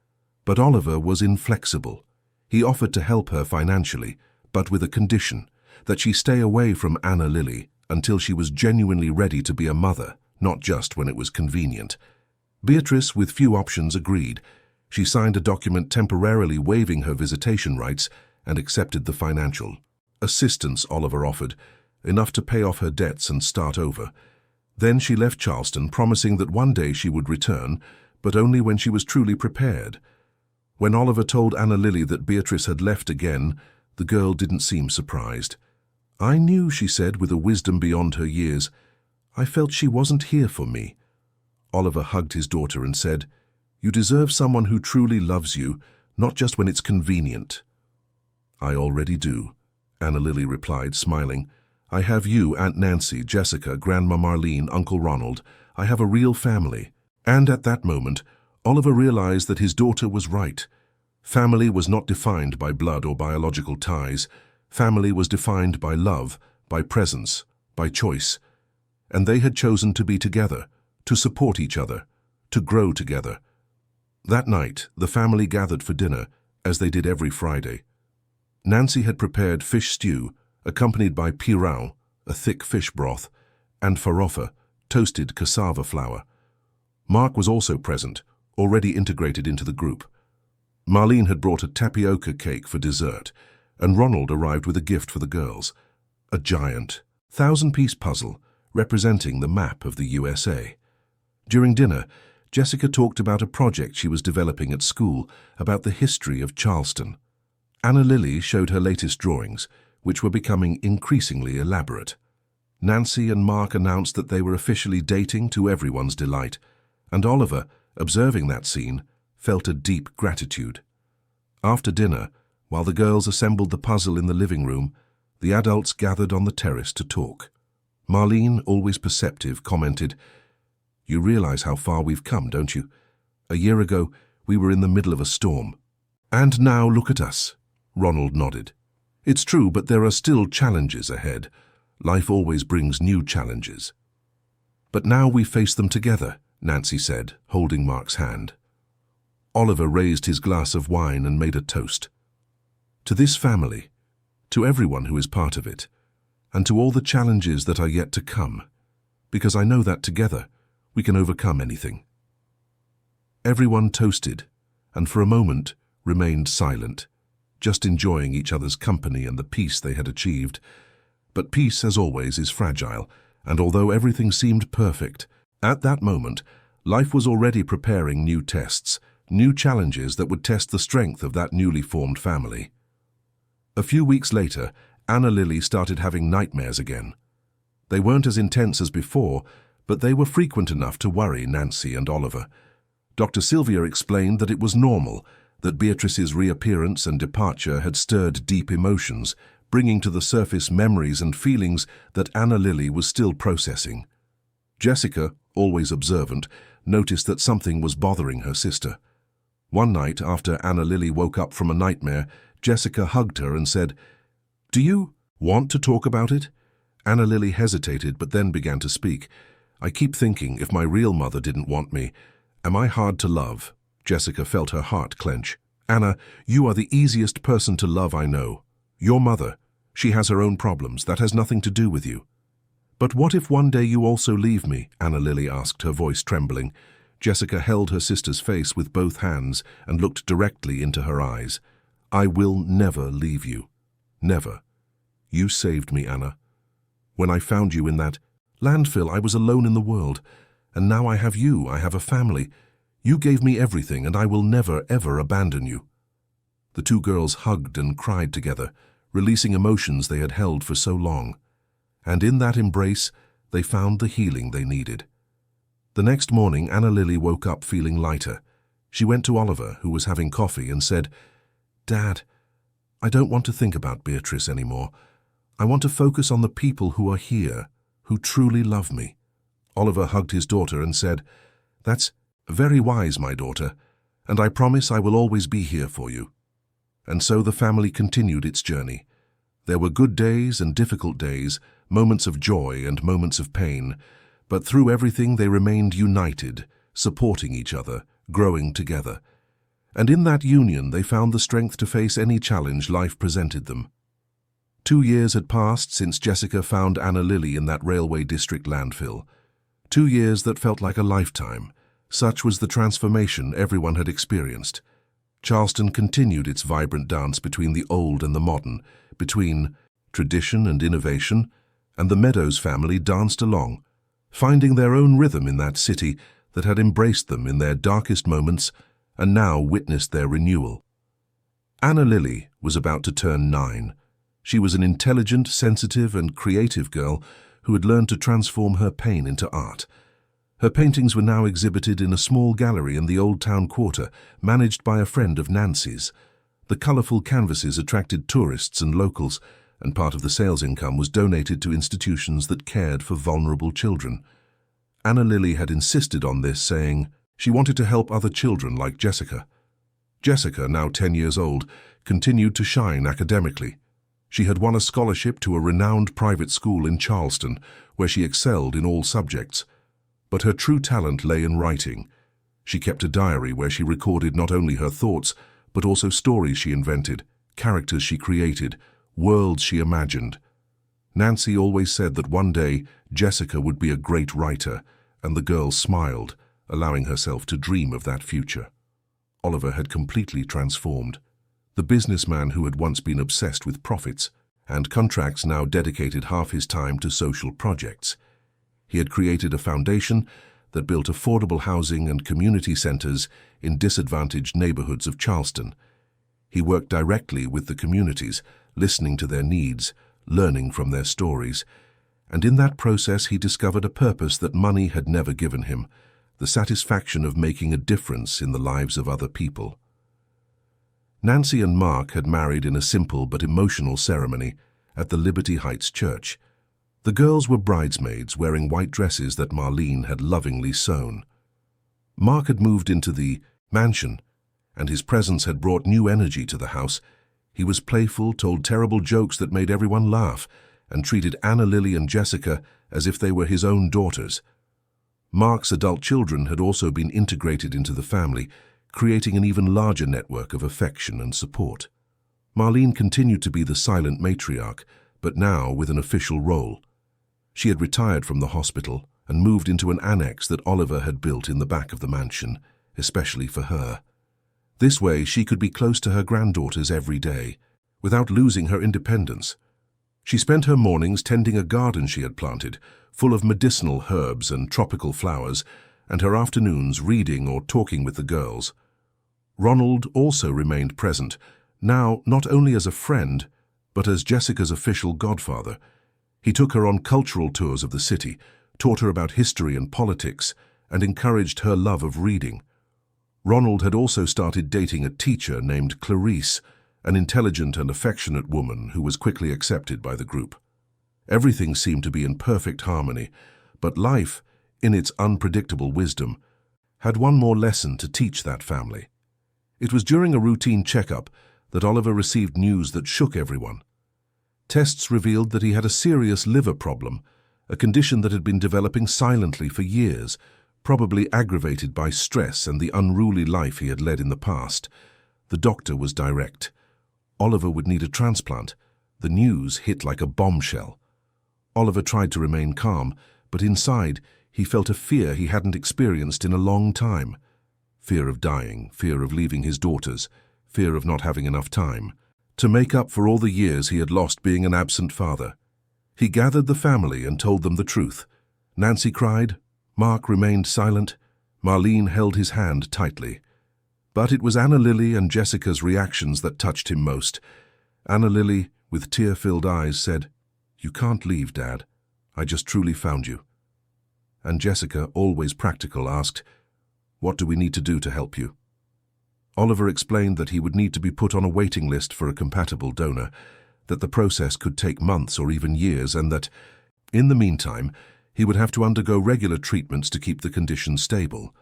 But Oliver was inflexible. He offered to help her financially, but with a condition, that she stay away from Anna Lily until she was genuinely ready to be a mother, not just when it was convenient. Beatrice, with few options, agreed. She signed a document temporarily waiving her visitation rights and accepted the financial assistance Oliver offered, enough to pay off her debts and start over. Then she left Charleston, promising that one day she would return, but only when she was truly prepared. When Oliver told Anna Lily that Beatrice had left again, the girl didn't seem surprised. "I knew," she said, with a wisdom beyond her years. "I felt she wasn't here for me." Oliver hugged his daughter and said, "You deserve someone who truly loves you, not just when it's convenient." "I already do," Anna Lily replied, smiling. "I have you, Aunt Nancy, Jessica, Grandma Marlene, Uncle Ronald. I have a real family." And at that moment, Oliver realized that his daughter was right. Family was not defined by blood or biological ties. Family was defined by love, by presence, by choice. And they had chosen to be together, to support each other, to grow together. That night, the family gathered for dinner, as they did every Friday. Nancy had prepared fish stew, accompanied by pirao, a thick fish broth, and farofa, toasted cassava flour. Mark was also present, already integrated into the group. Marlene had brought a tapioca cake for dessert, and Ronald arrived with a gift for the girls, a giant, 1,000-piece puzzle representing the map of the USA. During dinner, Jessica talked about a project she was developing at school about the history of Charleston. Anna Lily showed her latest drawings, which were becoming increasingly elaborate. Nancy and Mark announced that they were officially dating, to everyone's delight, and Oliver, observing that scene, felt a deep gratitude. After dinner, while the girls assembled the puzzle in the living room, the adults gathered on the terrace to talk. Marlene, always perceptive, commented, "You realize how far we've come, don't you? A year ago, we were in the middle of a storm. And now look at us." Ronald nodded. "It's true, but there are still challenges ahead. Life always brings new challenges." "But now we face them together," Nancy said, holding Mark's hand. Oliver raised his glass of wine and made a toast. "To this family, to everyone who is part of it, and to all the challenges that are yet to come, because I know that together we can overcome anything." Everyone toasted, and for a moment remained silent, just enjoying each other's company and the peace they had achieved. But peace, as always, is fragile, and although everything seemed perfect, at that moment, life was already preparing new tests, new challenges that would test the strength of that newly formed family. A few weeks later, Anna Lily started having nightmares again. They weren't as intense as before, but they were frequent enough to worry Nancy and Oliver. Dr. Sylvia explained that it was normal, that Beatrice's reappearance and departure had stirred deep emotions, bringing to the surface memories and feelings that Anna Lily was still processing. Jessica, always observant, noticed that something was bothering her sister. One night, after Anna Lily woke up from a nightmare, Jessica hugged her and said, "Do you want to talk about it?" Anna Lily hesitated, but then began to speak. "I keep thinking, if my real mother didn't want me, am I hard to love?" Jessica felt her heart clench. "Anna, you are the easiest person to love I know. Your mother, she has her own problems. That has nothing to do with you." "But what if one day you also leave me?" Anna Lily asked, her voice trembling. Jessica held her sister's face with both hands and looked directly into her eyes. "I will never leave you. Never. You saved me, Anna. When I found you in that landfill, I was alone in the world. And now I have you, I have a family. You gave me everything, and I will never, ever abandon you." The two girls hugged and cried together, releasing emotions they had held for so long. And in that embrace, they found the healing they needed. The next morning, Anna Lily woke up feeling lighter. She went to Oliver, who was having coffee, and said, "Dad, I don't want to think about Beatrice anymore. I want to focus on the people who are here, who truly love me." Oliver hugged his daughter and said, "That's very wise, my daughter, and I promise I will always be here for you." And so the family continued its journey. There were good days and difficult days, moments of joy and moments of pain, but through everything they remained united, supporting each other, growing together. And in that union they found the strength to face any challenge life presented them. 2 years had passed since Jessica found Anna Lily in that railway district landfill. 2 years that felt like a lifetime. Such was the transformation everyone had experienced. Charleston continued its vibrant dance between the old and the modern, between tradition and innovation, and the Meadows family danced along, finding their own rhythm in that city that had embraced them in their darkest moments and now witnessed their renewal. Anna Lily was about to turn 9. She was an intelligent, sensitive, and creative girl who had learned to transform her pain into art. Her paintings were now exhibited in a small gallery in the Old Town Quarter, managed by a friend of Nancy's. The colorful canvases attracted tourists and locals, and part of the sales income was donated to institutions that cared for vulnerable children. Anna Lily had insisted on this, saying she wanted to help other children like Jessica. Jessica, now 10 years old, continued to shine academically. She had won a scholarship to a renowned private school in Charleston, where she excelled in all subjects. But her true talent lay in writing. She kept a diary where she recorded not only her thoughts, but also stories she invented, characters she created, worlds she imagined. Nancy always said that one day Jessica would be a great writer, and the girl smiled, allowing herself to dream of that future. Oliver had completely transformed. The businessman who had once been obsessed with profits and contracts now dedicated half his time to social projects. He had created a foundation that built affordable housing and community centers in disadvantaged neighborhoods of Charleston. He worked directly with the communities, listening to their needs, learning from their stories, and in that process he discovered a purpose that money had never given him, the satisfaction of making a difference in the lives of other people. Nancy and Mark had married in a simple but emotional ceremony at the Liberty Heights Church. The girls were bridesmaids wearing white dresses that Marlene had lovingly sewn. Mark had moved into the mansion, and his presence had brought new energy to the house. He was playful, told terrible jokes that made everyone laugh, and treated Anna Lily and Jessica as if they were his own daughters. Mark's adult children had also been integrated into the family, creating an even larger network of affection and support. Marlene continued to be the silent matriarch, but now with an official role. She had retired from the hospital and moved into an annex that Oliver had built in the back of the mansion, especially for her. This way she could be close to her granddaughters every day, without losing her independence. She spent her mornings tending a garden she had planted, full of medicinal herbs and tropical flowers, and her afternoons reading or talking with the girls. Ronald also remained present, now not only as a friend, but as Jessica's official godfather. He took her on cultural tours of the city, taught her about history and politics, and encouraged her love of reading. Ronald had also started dating a teacher named Clarice, an intelligent and affectionate woman who was quickly accepted by the group. Everything seemed to be in perfect harmony, but life, in its unpredictable wisdom, had one more lesson to teach that family. It was during a routine checkup that Oliver received news that shook everyone. Tests revealed that he had a serious liver problem, a condition that had been developing silently for years, probably aggravated by stress and the unruly life he had led in the past. The doctor was direct. Oliver would need a transplant. The news hit like a bombshell. Oliver tried to remain calm, but inside he felt a fear he hadn't experienced in a long time. Fear of dying, fear of leaving his daughters, fear of not having enough time to make up for all the years he had lost being an absent father. He gathered the family and told them the truth. Nancy cried. Mark remained silent. Marlene held his hand tightly. But it was Anna Lily and Jessica's reactions that touched him most. Anna Lily, with tear-filled eyes, said, "You can't leave, Dad. I just truly found you." And Jessica, always practical, asked, "What do we need to do to help you?" Oliver explained that he would need to be put on a waiting list for a compatible donor, that the process could take months or even years, and that, in the meantime, he would have to undergo regular treatments to keep the condition stable.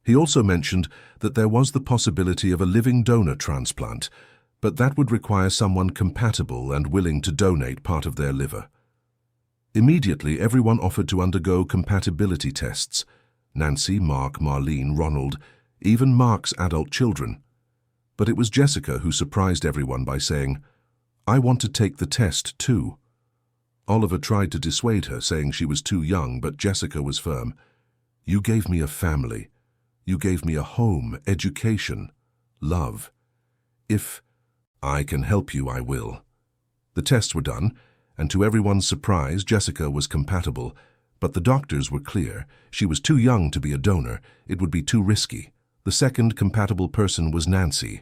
He also mentioned that there was the possibility of a living donor transplant, but that would require someone compatible and willing to donate part of their liver. Immediately, everyone offered to undergo compatibility tests. Nancy, Mark, Marlene, Ronald, even Mark's adult children. But it was Jessica who surprised everyone by saying, "I want to take the test too." Oliver tried to dissuade her, saying she was too young, but Jessica was firm. "You gave me a family. You gave me a home, education, love. If I can help you, I will." The tests were done, and to everyone's surprise, Jessica was compatible, but the doctors were clear. She was too young to be a donor. It would be too risky. The second compatible person was Nancy,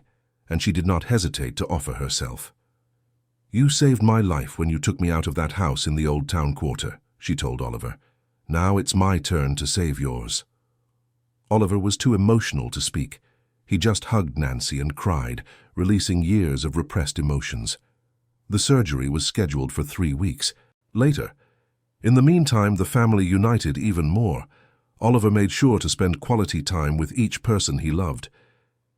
and she did not hesitate to offer herself. "You saved my life when you took me out of that house in the old town quarter," she told Oliver. "Now it's my turn to save yours." Oliver was too emotional to speak. He just hugged Nancy and cried, releasing years of repressed emotions. The surgery was scheduled for 3 weeks. Later, in the meantime, the family united even more. Oliver made sure to spend quality time with each person he loved.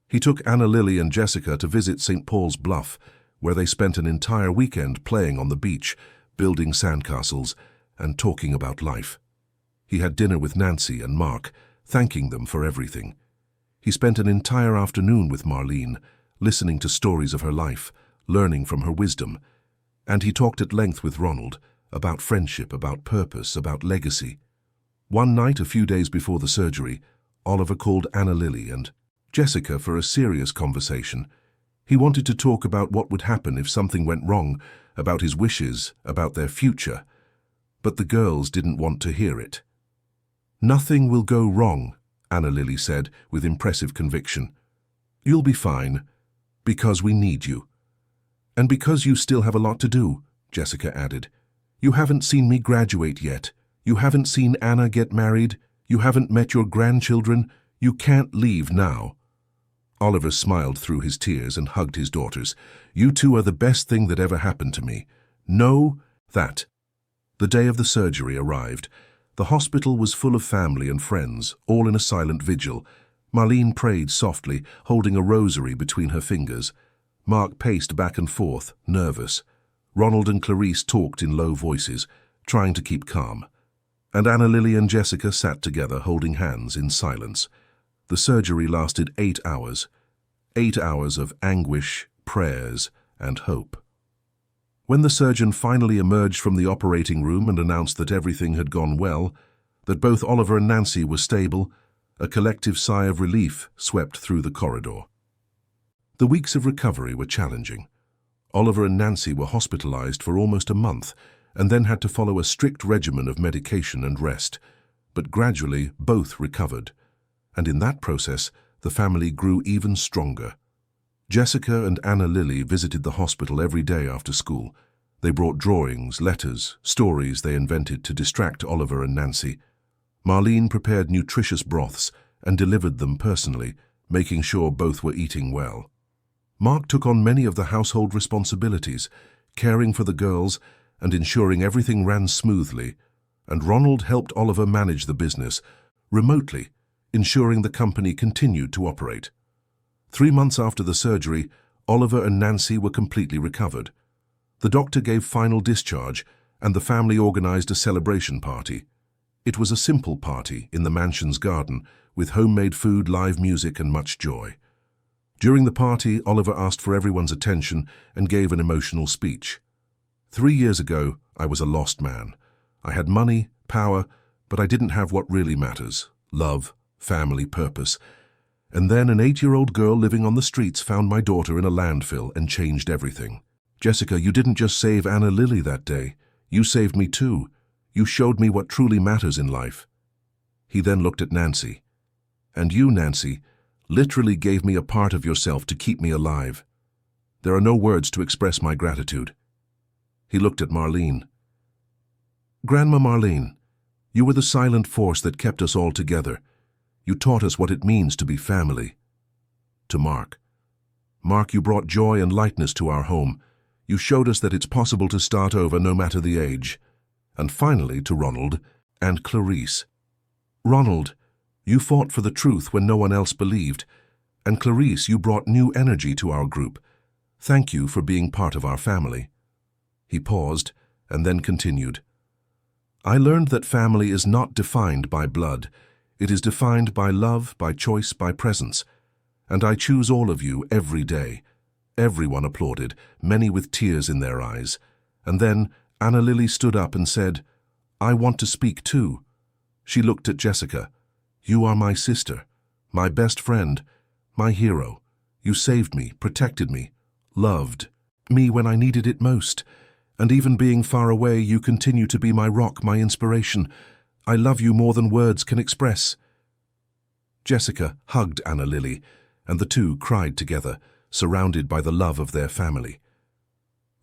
He took Anna Lily and Jessica to visit St. Paul's Bluff, where they spent an entire weekend playing on the beach, building sandcastles, and talking about life. He had dinner with Nancy and Mark, thanking them for everything. He spent an entire afternoon with Marlene, listening to stories of her life, learning from her wisdom. And he talked at length with Ronald, about friendship, about purpose, about legacy. One night, a few days before the surgery, Oliver called Anna Lily and Jessica for a serious conversation. He wanted to talk about what would happen if something went wrong, about his wishes, about their future. But the girls didn't want to hear it. "Nothing will go wrong," Anna Lily said with impressive conviction. "You'll be fine, because we need you. And because you still have a lot to do," Jessica added. "You haven't seen me graduate yet. You haven't seen Anna get married. You haven't met your grandchildren. You can't leave now." Oliver smiled through his tears and hugged his daughters. "You two are the best thing that ever happened to me. Know that." The day of the surgery arrived. The hospital was full of family and friends, all in a silent vigil. Marlene prayed softly, holding a rosary between her fingers. Mark paced back and forth, nervous. Ronald and Clarice talked in low voices, trying to keep calm. And Anna Lily and Jessica sat together, holding hands in silence. The surgery lasted 8 hours. 8 hours of anguish, prayers, and hope. When the surgeon finally emerged from the operating room and announced that everything had gone well, that both Oliver and Nancy were stable, a collective sigh of relief swept through the corridor. The weeks of recovery were challenging. Oliver and Nancy were hospitalized for almost a month and then had to follow a strict regimen of medication and rest. But gradually, both recovered. And in that process, the family grew even stronger. Jessica and Anna Lily visited the hospital every day after school. They brought drawings, letters, stories they invented to distract Oliver and Nancy. Marlene prepared nutritious broths and delivered them personally, making sure both were eating well. Mark took on many of the household responsibilities, caring for the girls and ensuring everything ran smoothly, and Ronald helped Oliver manage the business remotely, ensuring the company continued to operate. 3 months after the surgery, Oliver and Nancy were completely recovered. The doctor gave final discharge, and the family organized a celebration party. It was a simple party in the mansion's garden, with homemade food, live music, and much joy. During the party, Oliver asked for everyone's attention and gave an emotional speech. 3 years ago, I was a lost man. I had money, power, but I didn't have what really matters: love, family, purpose. And then an 8-year-old girl living on the streets found my daughter in a landfill and changed everything. Jessica, you didn't just save Anna Lily that day. You saved me too. You showed me what truly matters in life." He then looked at Nancy. "And you, Nancy, literally gave me a part of yourself to keep me alive. There are no words to express my gratitude." He looked at Marlene. "Grandma Marlene, you were the silent force that kept us all together. You taught us what it means to be family." To Mark. "Mark, you brought joy and lightness to our home. You showed us that it's possible to start over no matter the age." And finally to Ronald and Clarice. "Ronald, you fought for the truth when no one else believed. And Clarice, you brought new energy to our group. Thank you for being part of our family." He paused and then continued. "I learned that family is not defined by blood. It is defined by love, by choice, by presence. And I choose all of you every day." Everyone applauded, many with tears in their eyes. And then Anna Lily stood up and said, "I want to speak too." She looked at Jessica. "You are my sister, my best friend, my hero. You saved me, protected me, loved me when I needed it most. And even being far away, you continue to be my rock, my inspiration. I love you more than words can express." Jessica hugged Anna Lily, and the two cried together, surrounded by the love of their family.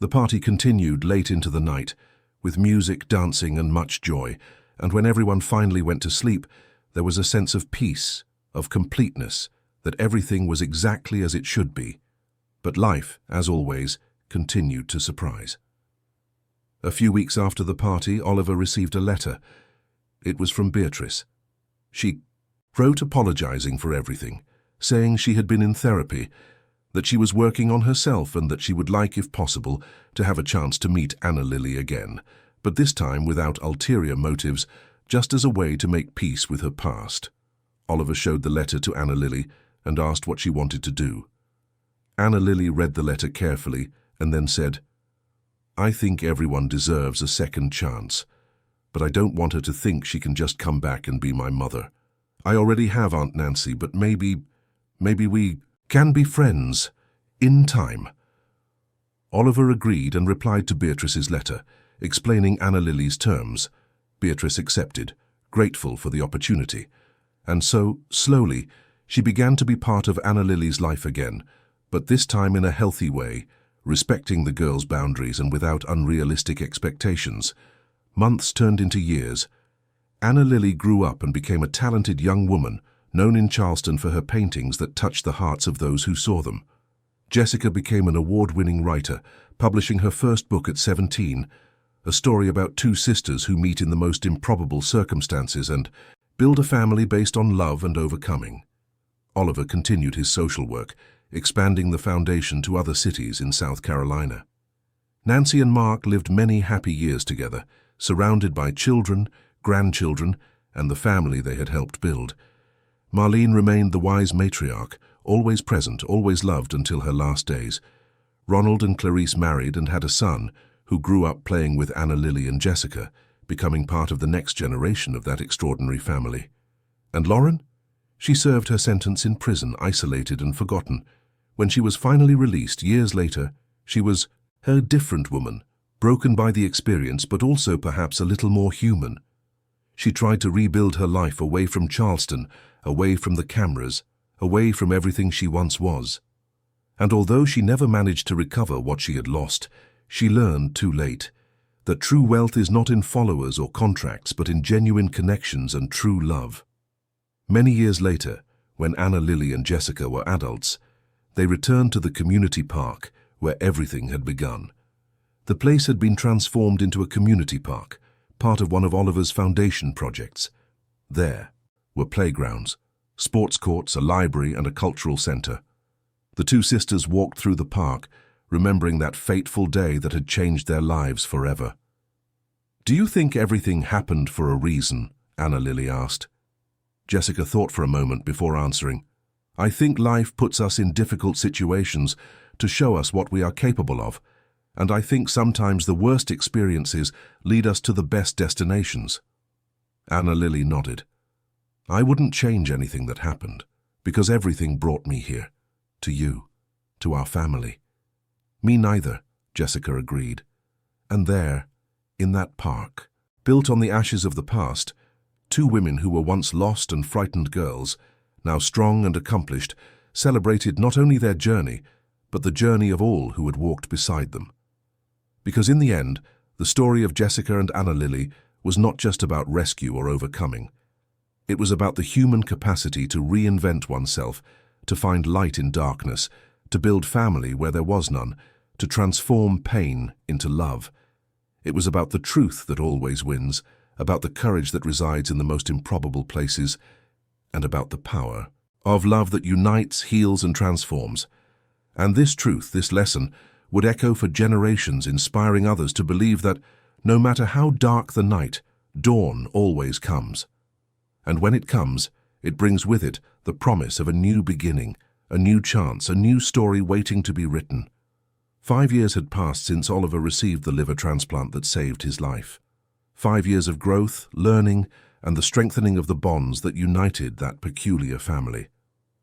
The party continued late into the night, with music, dancing, and much joy, and when everyone finally went to sleep, there was a sense of peace, of completeness, that everything was exactly as it should be. But life, as always, continued to surprise. A few weeks after the party, Oliver received a letter. It was from Beatrice. She wrote apologizing for everything, saying she had been in therapy, that she was working on herself and that she would like, if possible, to have a chance to meet Anna Lily again, but this time without ulterior motives, just as a way to make peace with her past. Oliver showed the letter to Anna Lily and asked what she wanted to do. Anna Lily read the letter carefully and then said, "I think everyone deserves a second chance, but I don't want her to think she can just come back and be my mother. I already have Aunt Nancy, but maybe we can be friends in time." Oliver agreed and replied to Beatrice's letter, explaining Anna Lily's terms. Beatrice accepted, grateful for the opportunity. And so, slowly, she began to be part of Anna Lily's life again, but this time in a healthy way, respecting the girl's boundaries and without unrealistic expectations. Months turned into years. Anna Lily grew up and became a talented young woman, known in Charleston for her paintings that touched the hearts of those who saw them. Jessica became an award-winning writer, publishing her first book at 17, a story about two sisters who meet in the most improbable circumstances and build a family based on love and overcoming. Oliver continued his social work, expanding the foundation to other cities in South Carolina. Nancy and Mark lived many happy years together, surrounded by children, grandchildren, and the family they had helped build. Marlene remained the wise matriarch, always present, always loved until her last days. Ronald and Clarice married and had a son, who grew up playing with Anna Lily and Jessica, becoming part of the next generation of that extraordinary family. And Lauren? She served her sentence in prison, isolated and forgotten. When she was finally released years later, she was a different woman, broken by the experience but also perhaps a little more human. She tried to rebuild her life away from Charleston, away from the cameras, away from everything she once was. And although she never managed to recover what she had lost, she learned too late that true wealth is not in followers or contracts but in genuine connections and true love. Many years later, when Anna Lily and Jessica were adults, they returned to the community park where everything had begun. The place had been transformed into a community park, part of one of Oliver's foundation projects. There were playgrounds, sports courts, a library, and a cultural center. The two sisters walked through the park, remembering that fateful day that had changed their lives forever. "Do you think everything happened for a reason?" Anna Lily asked. Jessica thought for a moment before answering. "I think life puts us in difficult situations to show us what we are capable of, and I think sometimes the worst experiences lead us to the best destinations." Anna Lily nodded. "I wouldn't change anything that happened, because everything brought me here, to you, to our family." "Me neither," Jessica agreed. And there, in that park. Built on the ashes of the past, two women who were once lost and frightened girls, now strong and accomplished, celebrated not only their journey, but the journey of all who had walked beside them. Because in the end, the story of Jessica and Anna Lily was not just about rescue or overcoming. It was about the human capacity to reinvent oneself, to find light in darkness, to build family where there was none, to transform pain into love. It was about the truth that always wins, about the courage that resides in the most improbable places, and about the power of love that unites, heals, and transforms. And this truth, this lesson, would echo for generations, inspiring others to believe that, no matter how dark the night, dawn always comes. And when it comes, it brings with it the promise of a new beginning, a new chance, a new story waiting to be written. 5 years had passed since Oliver received the liver transplant that saved his life. 5 years of growth, learning, and the strengthening of the bonds that united that peculiar family.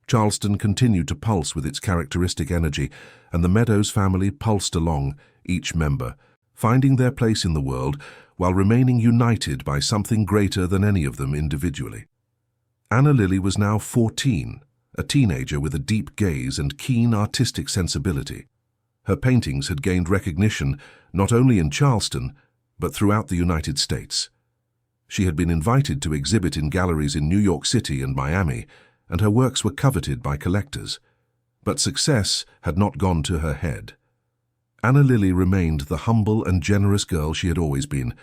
Charleston continued to pulse with its characteristic energy, and the Meadows family pulsed along, each member, finding their place in the world while remaining united by something greater than any of them individually. Anna Lily was now 14, a teenager with a deep gaze and keen artistic sensibility. Her paintings had gained recognition not only in Charleston, but throughout the United States. She had been invited to exhibit in galleries in New York City and Miami, and her works were coveted by collectors. But success had not gone to her head. Anna Lily remained the humble and generous girl she had always been,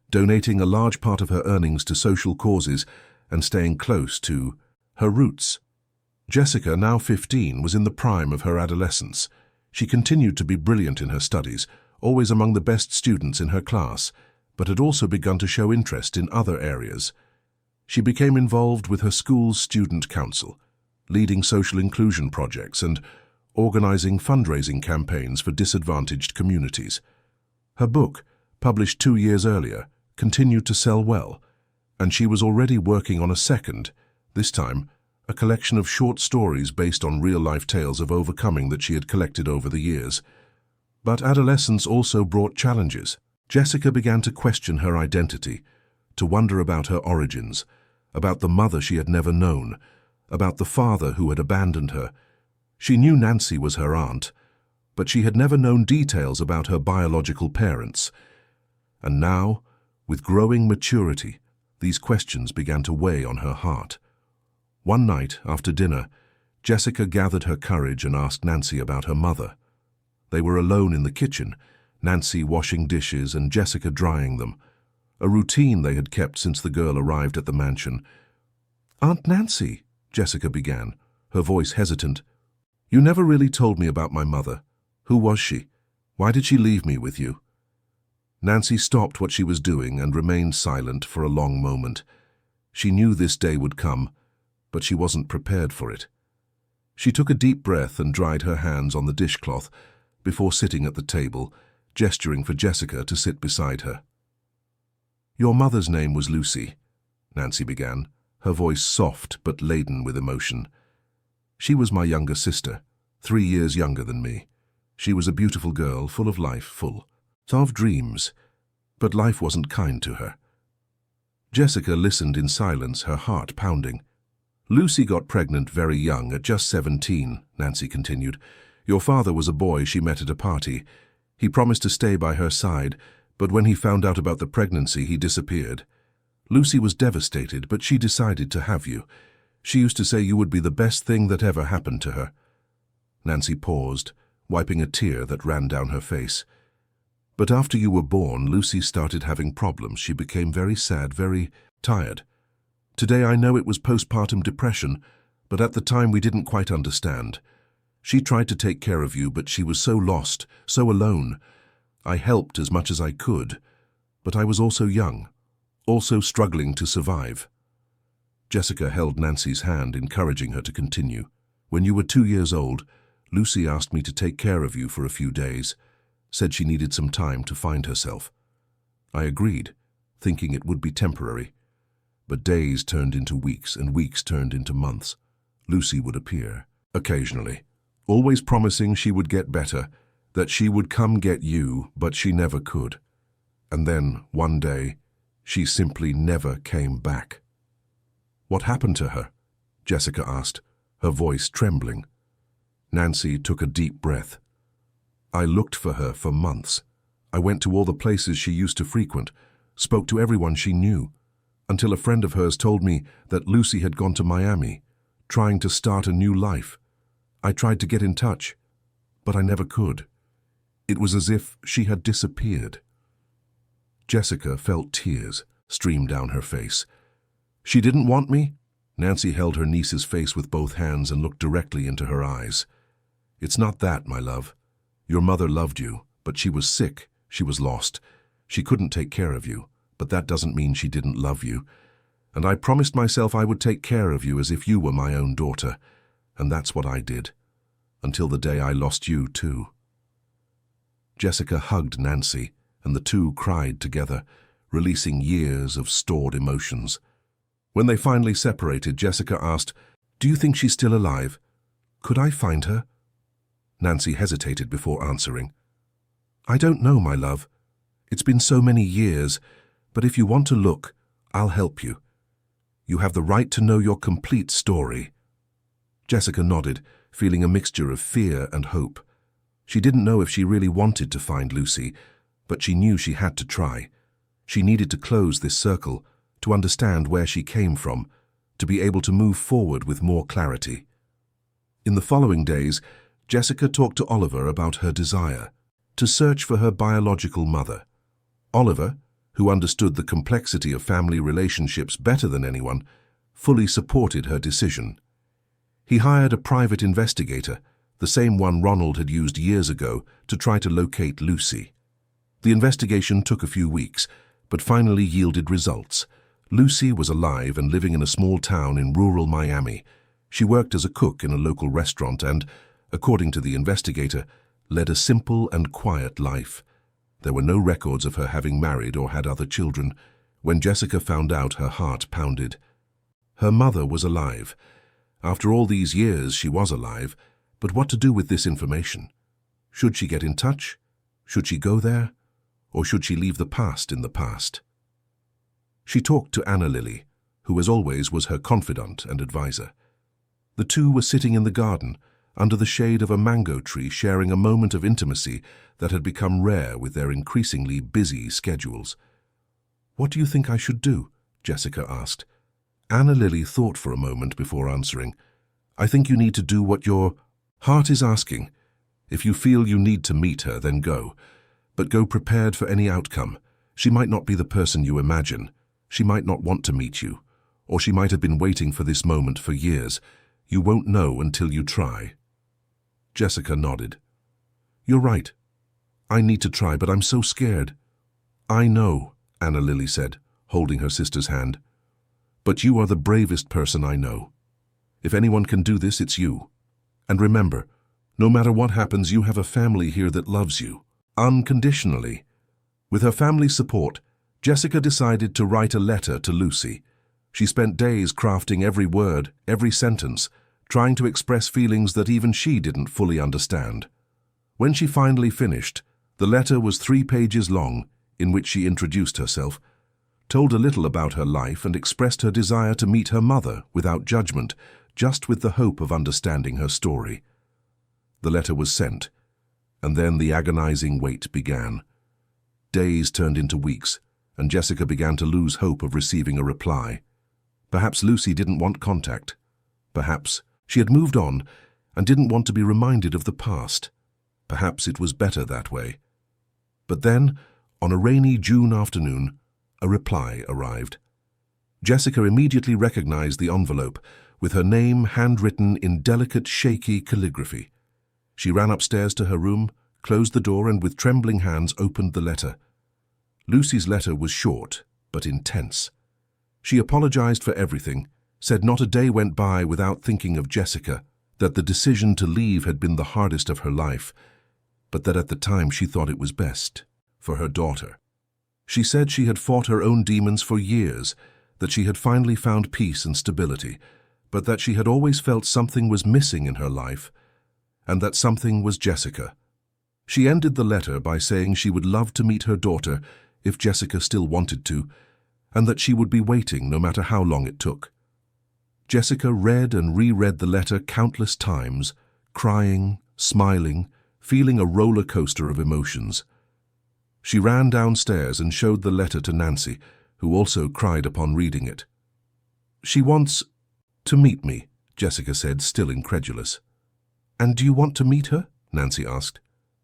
donating a large part of her earnings to social causes and staying close to her roots. Jessica, now 15, was in the prime of her adolescence. She continued to be brilliant in her studies, always among the best students in her class, but had also begun to show interest in other areas. She became involved with her school's student council, leading social inclusion projects and organizing fundraising campaigns for disadvantaged communities. Her book, published 2 years earlier, continued to sell well, and she was already working on a second, this time a collection of short stories based on real-life tales of overcoming that she had collected over the years. But adolescence also brought challenges. Jessica began to question her identity, to wonder about her origins, about the mother she had never known, about the father who had abandoned her. She knew Nancy was her aunt, but she had never known details about her biological parents. And now, with growing maturity, these questions began to weigh on her heart. One night, after dinner, Jessica gathered her courage and asked Nancy about her mother. They were alone in the kitchen, Nancy washing dishes and Jessica drying them, a routine they had kept since the girl arrived at the mansion. "Aunt Nancy," Jessica began, her voice hesitant, "you never really told me about my mother. Who was she? Why did she leave me with you?" Nancy stopped what she was doing and remained silent for a long moment. She knew this day would come, but she wasn't prepared for it. She took a deep breath and dried her hands on the dishcloth before sitting at the table, gesturing for Jessica to sit beside her. "Your mother's name was Lucy," Nancy began, her voice soft but laden with emotion. "She was my younger sister, 3 years younger than me. She was a beautiful girl, full of life, full of dreams, but life wasn't kind to her." Jessica listened in silence, her heart pounding. "Lucy got pregnant very young, at just 17, Nancy continued. "Your father was a boy she met at a party. He promised to stay by her side, but when he found out about the pregnancy, he disappeared. Lucy was devastated, but she decided to have you. She used to say you would be the best thing that ever happened to her." Nancy paused, wiping a tear that ran down her face. "But after you were born, Lucy started having problems. She became very sad, very tired. Today I know it was postpartum depression, but at the time we didn't quite understand. She tried to take care of you, but she was so lost, so alone. I helped as much as I could, but I was also young, also struggling to survive." Jessica held Nancy's hand, encouraging her to continue. "When you were 2 years old, Lucy asked me to take care of you for a few days, said she needed some time to find herself. I agreed, thinking it would be temporary. But days turned into weeks, and weeks turned into months. Lucy would appear, occasionally, always promising she would get better, that she would come get you, but she never could. And then, one day, she simply never came back. "What happened to her?" Jessica asked, her voice trembling. Nancy took a deep breath. "I looked for her for months. I went to all the places she used to frequent, spoke to everyone she knew, until a friend of hers told me that Lucy had gone to Miami, trying to start a new life. I tried to get in touch, but I never could. It was as if she had disappeared." Jessica felt tears stream down her face. "She didn't want me?" Nancy held her niece's face with both hands and looked directly into her eyes. "It's not that, my love. Your mother loved you, but she was sick, she was lost. She couldn't take care of you, but that doesn't mean she didn't love you. And I promised myself I would take care of you as if you were my own daughter, and that's what I did, until the day I lost you too." Jessica hugged Nancy, and the two cried together, releasing years of stored emotions. When they finally separated, Jessica asked, "Do you think she's still alive? Could I find her?" Nancy hesitated before answering. "I don't know, my love. It's been so many years, but if you want to look, I'll help you. You have the right to know your complete story." Jessica nodded, feeling a mixture of fear and hope. She didn't know if she really wanted to find Lucy, but she knew she had to try. She needed to close this circle, to understand where she came from, to be able to move forward with more clarity. In the following days, Jessica talked to Oliver about her desire to search for her biological mother. Oliver, who understood the complexity of family relationships better than anyone, fully supported her decision. He hired a private investigator, the same one Ronald had used years ago, to try to locate Lucy. The investigation took a few weeks, but finally yielded results. Lucy was alive and living in a small town in rural Miami. She worked as a cook in a local restaurant and, according to the investigator, led a simple and quiet life. There were no records of her having married or had other children. When Jessica found out, her heart pounded. Her mother was alive. After all these years, she was alive. But what to do with this information? Should she get in touch? Should she go there? Or should she leave the past in the past? She talked to Anna Lily, who as always was her confidant and advisor. The two were sitting in the garden, under the shade of a mango tree, sharing a moment of intimacy that had become rare with their increasingly busy schedules. "What do you think I should do?" Jessica asked. Anna Lily thought for a moment before answering. "I think you need to do what your heart is asking. If you feel you need to meet her, then go. But go prepared for any outcome. She might not be the person you imagine. She might not want to meet you. Or she might have been waiting for this moment for years. You won't know until you try." Jessica nodded. "You're right. I need to try, but I'm so scared." "I know," Anna Lily said, holding her sister's hand. "But you are the bravest person I know. If anyone can do this, it's you. And remember, no matter what happens, you have a family here that loves you, unconditionally." With her family's support, Jessica decided to write a letter to Lucy. She spent days crafting every word, every sentence, trying to express feelings that even she didn't fully understand. When she finally finished, the letter was 3 pages long, in which she introduced herself, told a little about her life, and expressed her desire to meet her mother without judgment, just with the hope of understanding her story. The letter was sent, and then the agonizing wait began. Days turned into weeks, and Jessica began to lose hope of receiving a reply. Perhaps Lucy didn't want contact. Perhaps she had moved on and didn't want to be reminded of the past. Perhaps it was better that way. But then, on a rainy June afternoon, a reply arrived. Jessica immediately recognized the envelope, with her name handwritten in delicate, shaky calligraphy. She ran upstairs to her room, closed the door, and with trembling hands opened the letter. Lucy's letter was short, but intense. She apologized for everything, said not a day went by without thinking of Jessica, that the decision to leave had been the hardest of her life, but that at the time she thought it was best for her daughter. She said she had fought her own demons for years, that she had finally found peace and stability, but that she had always felt something was missing in her life, and that something was Jessica. She ended the letter by saying she would love to meet her daughter if Jessica still wanted to, and that she would be waiting no matter how long it took. Jessica read and reread the letter countless times, crying, smiling, feeling a roller coaster of emotions. She ran downstairs and showed the letter to Nancy, who also cried upon reading it. "She wants to meet me," Jessica said, still incredulous. "And do you want to meet her?" Nancy asked.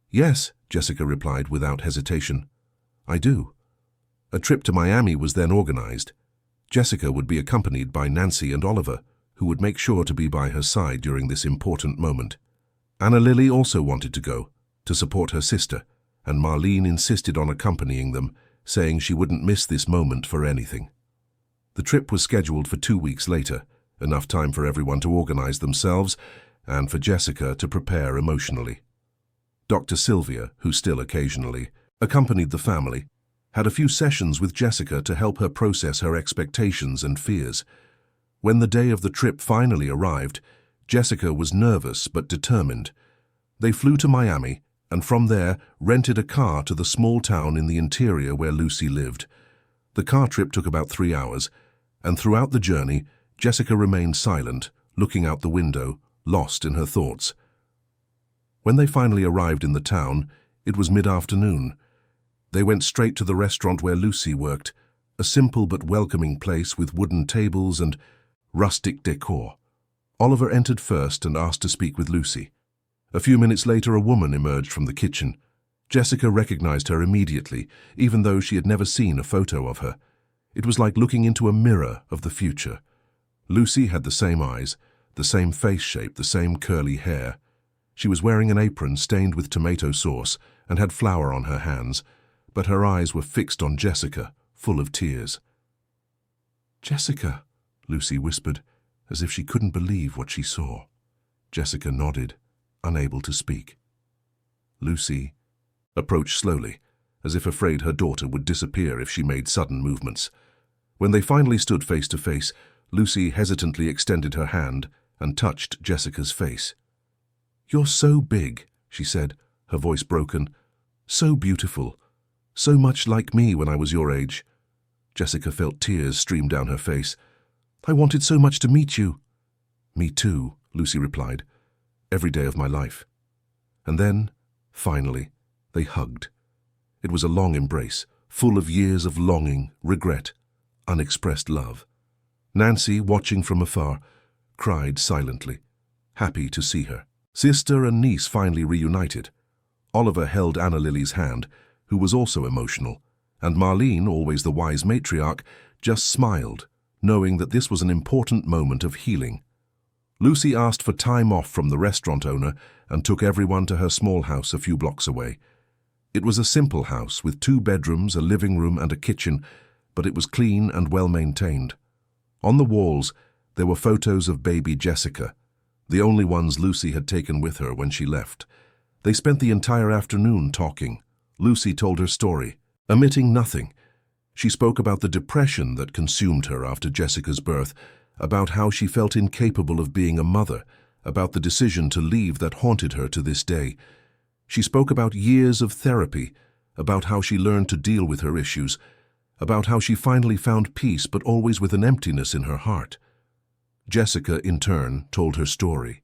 "Yes," Jessica replied without hesitation. "I do." A trip to Miami was then organized. Jessica would be accompanied by Nancy and Oliver, who would make sure to be by her side during this important moment. Anna Lily also wanted to go, to support her sister, and Marlene insisted on accompanying them, saying she wouldn't miss this moment for anything. The trip was scheduled for 2 weeks later, enough time for everyone to organize themselves and for Jessica to prepare emotionally. Dr. Sylvia, who still occasionally accompanied the family, had a few sessions with Jessica to help her process her expectations and fears. When the day of the trip finally arrived, Jessica was nervous but determined. They flew to Miami and from there rented a car to the small town in the interior where Lucy lived. The car trip took about 3 hours, and throughout the journey, Jessica remained silent, looking out the window, lost in her thoughts. When they finally arrived in the town, it was mid-afternoon. They went straight to the restaurant where Lucy worked, a simple but welcoming place with wooden tables and rustic decor. Oliver entered first and asked to speak with Lucy. A few minutes later, a woman emerged from the kitchen. Jessica recognized her immediately, even though she had never seen a photo of her. It was like looking into a mirror of the future. Lucy had the same eyes, the same face shape, the same curly hair. She was wearing an apron stained with tomato sauce and had flour on her hands, but her eyes were fixed on Jessica, full of tears. "Jessica," Lucy whispered, as if she couldn't believe what she saw. Jessica nodded, unable to speak. Lucy approached slowly, as if afraid her daughter would disappear if she made sudden movements. When they finally stood face to face, Lucy hesitantly extended her hand and touched Jessica's face. "You're so big," she said, her voice broken. "So beautiful. So much like me when I was your age." Jessica felt tears stream down her face. "I wanted so much to meet you." "Me too," Lucy replied. "Every day of my life." And then, finally, they hugged. It was a long embrace, full of years of longing, regret, unexpressed love. Nancy, watching from afar, cried silently, happy to see her. Sister and niece finally reunited. Oliver held Anna Lily's hand, who was also emotional, and Marlene, always the wise matriarch, just smiled, knowing that this was an important moment of healing. Lucy asked for time off from the restaurant owner and took everyone to her small house a few blocks away. It was a simple house with 2 bedrooms, a living room and a kitchen, but it was clean and well maintained. On the walls, there were photos of baby Jessica, the only ones Lucy had taken with her when she left. They spent the entire afternoon talking. Lucy told her story, omitting nothing. She spoke about the depression that consumed her after Jessica's birth, about how she felt incapable of being a mother, about the decision to leave that haunted her to this day. She spoke about years of therapy, about how she learned to deal with her issues, about how she finally found peace but always with an emptiness in her heart. Jessica, in turn, told her story.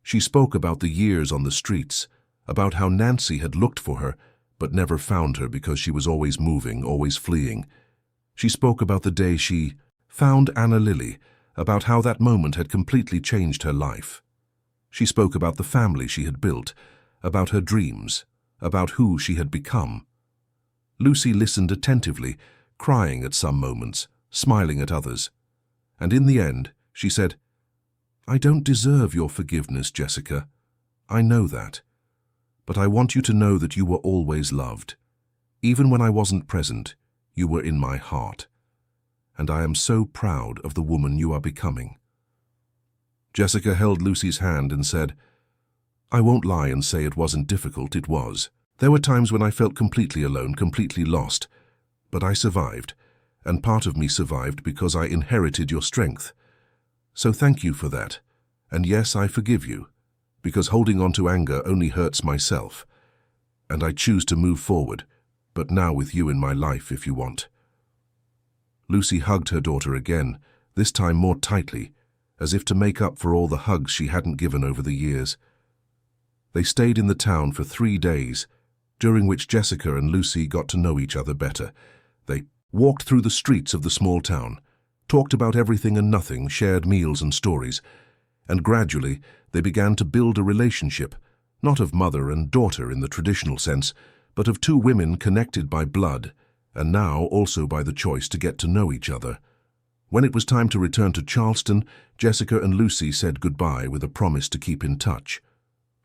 She spoke about the years on the streets, about how Nancy had looked for her but never found her because she was always moving, always fleeing. She spoke about the day she found Anna Lily, about how that moment had completely changed her life. She spoke about the family she had built, about her dreams, about who she had become. Lucy listened attentively, crying at some moments, smiling at others. And in the end, she said, "I don't deserve your forgiveness, Jessica. I know that. But I want you to know that you were always loved. Even when I wasn't present, you were in my heart. And I am so proud of the woman you are becoming." Jessica held Lucy's hand and said, "I won't lie and say it wasn't difficult, it was. There were times when I felt completely alone, completely lost. But I survived, and part of me survived because I inherited your strength. So thank you for that. And yes, I forgive you, because holding on to anger only hurts myself. And I choose to move forward, but now with you in my life if you want." Lucy hugged her daughter again, this time more tightly, as if to make up for all the hugs she hadn't given over the years. They stayed in the town for 3 days, during which Jessica and Lucy got to know each other better. They walked through the streets of the small town, talked about everything and nothing, shared meals and stories, and gradually they began to build a relationship, not of mother and daughter in the traditional sense, but of two women connected by blood, and now also by the choice to get to know each other. When it was time to return to Charleston, Jessica and Lucy said goodbye with a promise to keep in touch.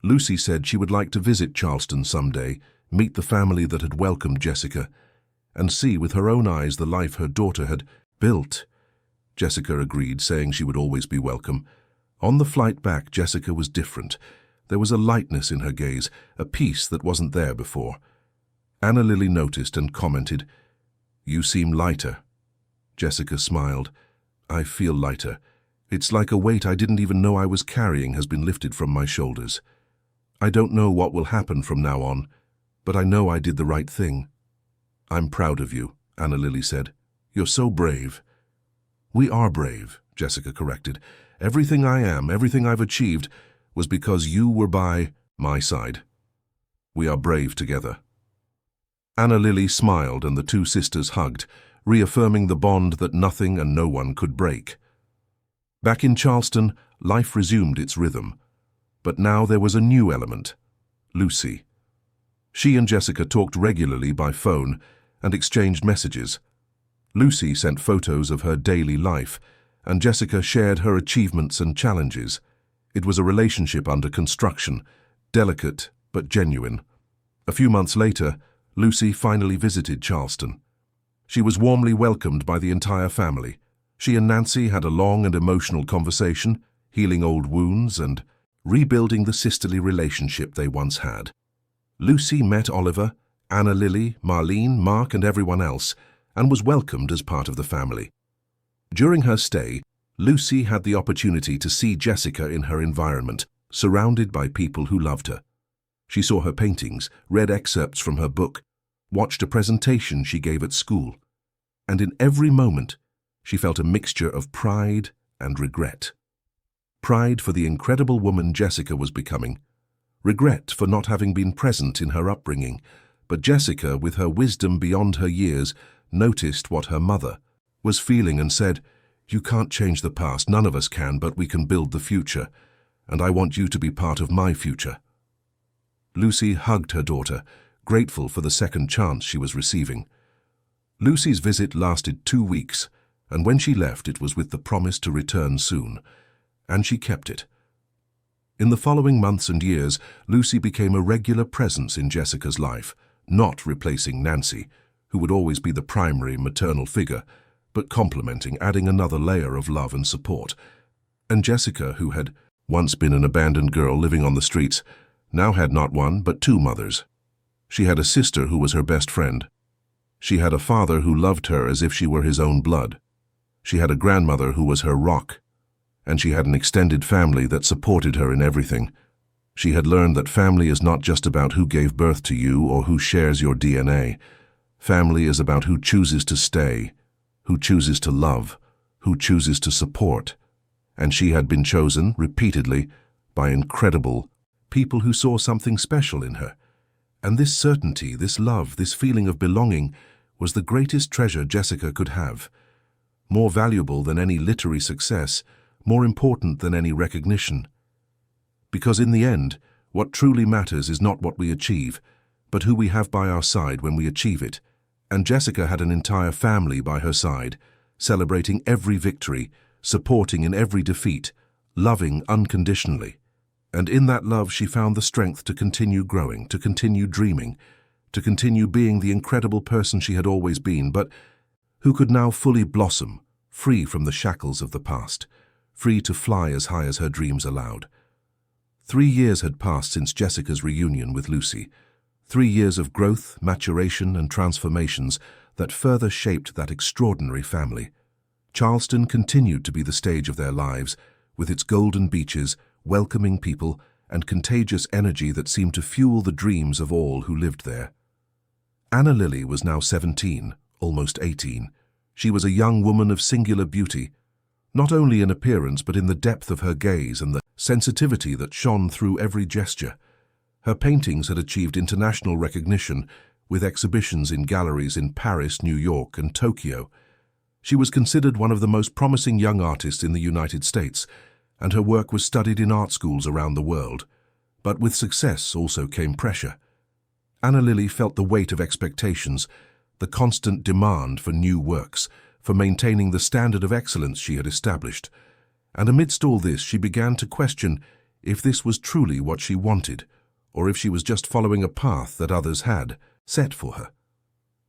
Lucy said she would like to visit Charleston someday, meet the family that had welcomed Jessica, and see with her own eyes the life her daughter had built. Jessica agreed, saying she would always be welcome. On the flight back, Jessica was different. There was a lightness in her gaze, a peace that wasn't there before. Anna Lily noticed and commented, "You seem lighter." Jessica smiled. "I feel lighter. It's like a weight I didn't even know I was carrying has been lifted from my shoulders. I don't know what will happen from now on, but I know I did the right thing." "I'm proud of you," Anna Lily said. "You're so brave." "We are brave," Jessica corrected. "Everything I am, everything I've achieved, was because you were by my side. We are brave together." Anna Lily smiled and the two sisters hugged, reaffirming the bond that nothing and no one could break. Back in Charleston, life resumed its rhythm. But now there was a new element: Lucy. She and Jessica talked regularly by phone and exchanged messages. Lucy sent photos of her daily life, and Jessica shared her achievements and challenges. It was a relationship under construction, delicate but genuine. A few months later, Lucy finally visited Charleston. She was warmly welcomed by the entire family. She and Nancy had a long and emotional conversation, healing old wounds and rebuilding the sisterly relationship they once had. Lucy met Oliver, Anna Lily, Marlene, Mark, and everyone else, and was welcomed as part of the family. During her stay, Lucy had the opportunity to see Jessica in her environment, surrounded by people who loved her. She saw her paintings, read excerpts from her book, watched a presentation she gave at school, and in every moment she felt a mixture of pride and regret. Pride for the incredible woman Jessica was becoming, regret for not having been present in her upbringing, but Jessica, with her wisdom beyond her years, noticed what her mother was feeling and said, "You can't change the past, none of us can, but we can build the future, and I want you to be part of my future." Lucy hugged her daughter, grateful for the second chance she was receiving. Lucy's visit lasted 2 weeks, and when she left it was with the promise to return soon, and she kept it. In the following months and years, Lucy became a regular presence in Jessica's life, not replacing Nancy, who would always be the primary maternal figure, but complementing, adding another layer of love and support. And Jessica, who had once been an abandoned girl living on the streets, now had not one but 2 mothers. She had a sister who was her best friend. She had a father who loved her as if she were his own blood. She had a grandmother who was her rock. And she had an extended family that supported her in everything. She had learned that family is not just about who gave birth to you or who shares your DNA. Family is about who chooses to stay, who chooses to love, who chooses to support. And she had been chosen, repeatedly, by incredible people who saw something special in her. And this certainty, this love, this feeling of belonging was the greatest treasure Jessica could have. More valuable than any literary success, more important than any recognition. Because in the end, what truly matters is not what we achieve, but who we have by our side when we achieve it. And Jessica had an entire family by her side, celebrating every victory, supporting in every defeat, loving unconditionally. And in that love she found the strength to continue growing, to continue dreaming, to continue being the incredible person she had always been, but who could now fully blossom, free from the shackles of the past, free to fly as high as her dreams allowed. 3 years had passed since Jessica's reunion with Lucy. 3 years of growth, maturation, and transformations that further shaped that extraordinary family. Charleston continued to be the stage of their lives, with its golden beaches, welcoming people, and contagious energy that seemed to fuel the dreams of all who lived there. Anna Lily was now 17, almost 18. She was a young woman of singular beauty, not only in appearance but in the depth of her gaze and the sensitivity that shone through every gesture. Her paintings had achieved international recognition, with exhibitions in galleries in Paris, New York, and Tokyo. She was considered one of the most promising young artists in the United States, and her work was studied in art schools around the world. But with success also came pressure. Anna Lily felt the weight of expectations, the constant demand for new works, for maintaining the standard of excellence she had established. And amidst all this, she began to question if this was truly what she wanted, or if she was just following a path that others had set for her.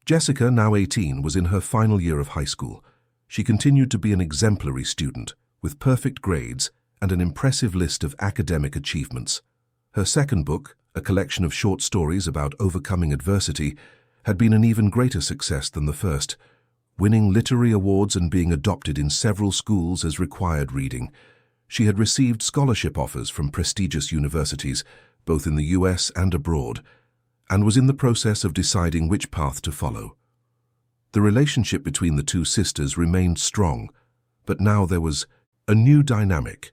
Jessica, now 18, was in her final year of high school. She continued to be an exemplary student, with perfect grades and an impressive list of academic achievements. Her second book, a collection of short stories about overcoming adversity, had been an even greater success than the first, winning literary awards and being adopted in several schools as required reading. She had received scholarship offers from prestigious universities, both in the US and abroad, and was in the process of deciding which path to follow. The relationship between the two sisters remained strong, but now there was a new dynamic.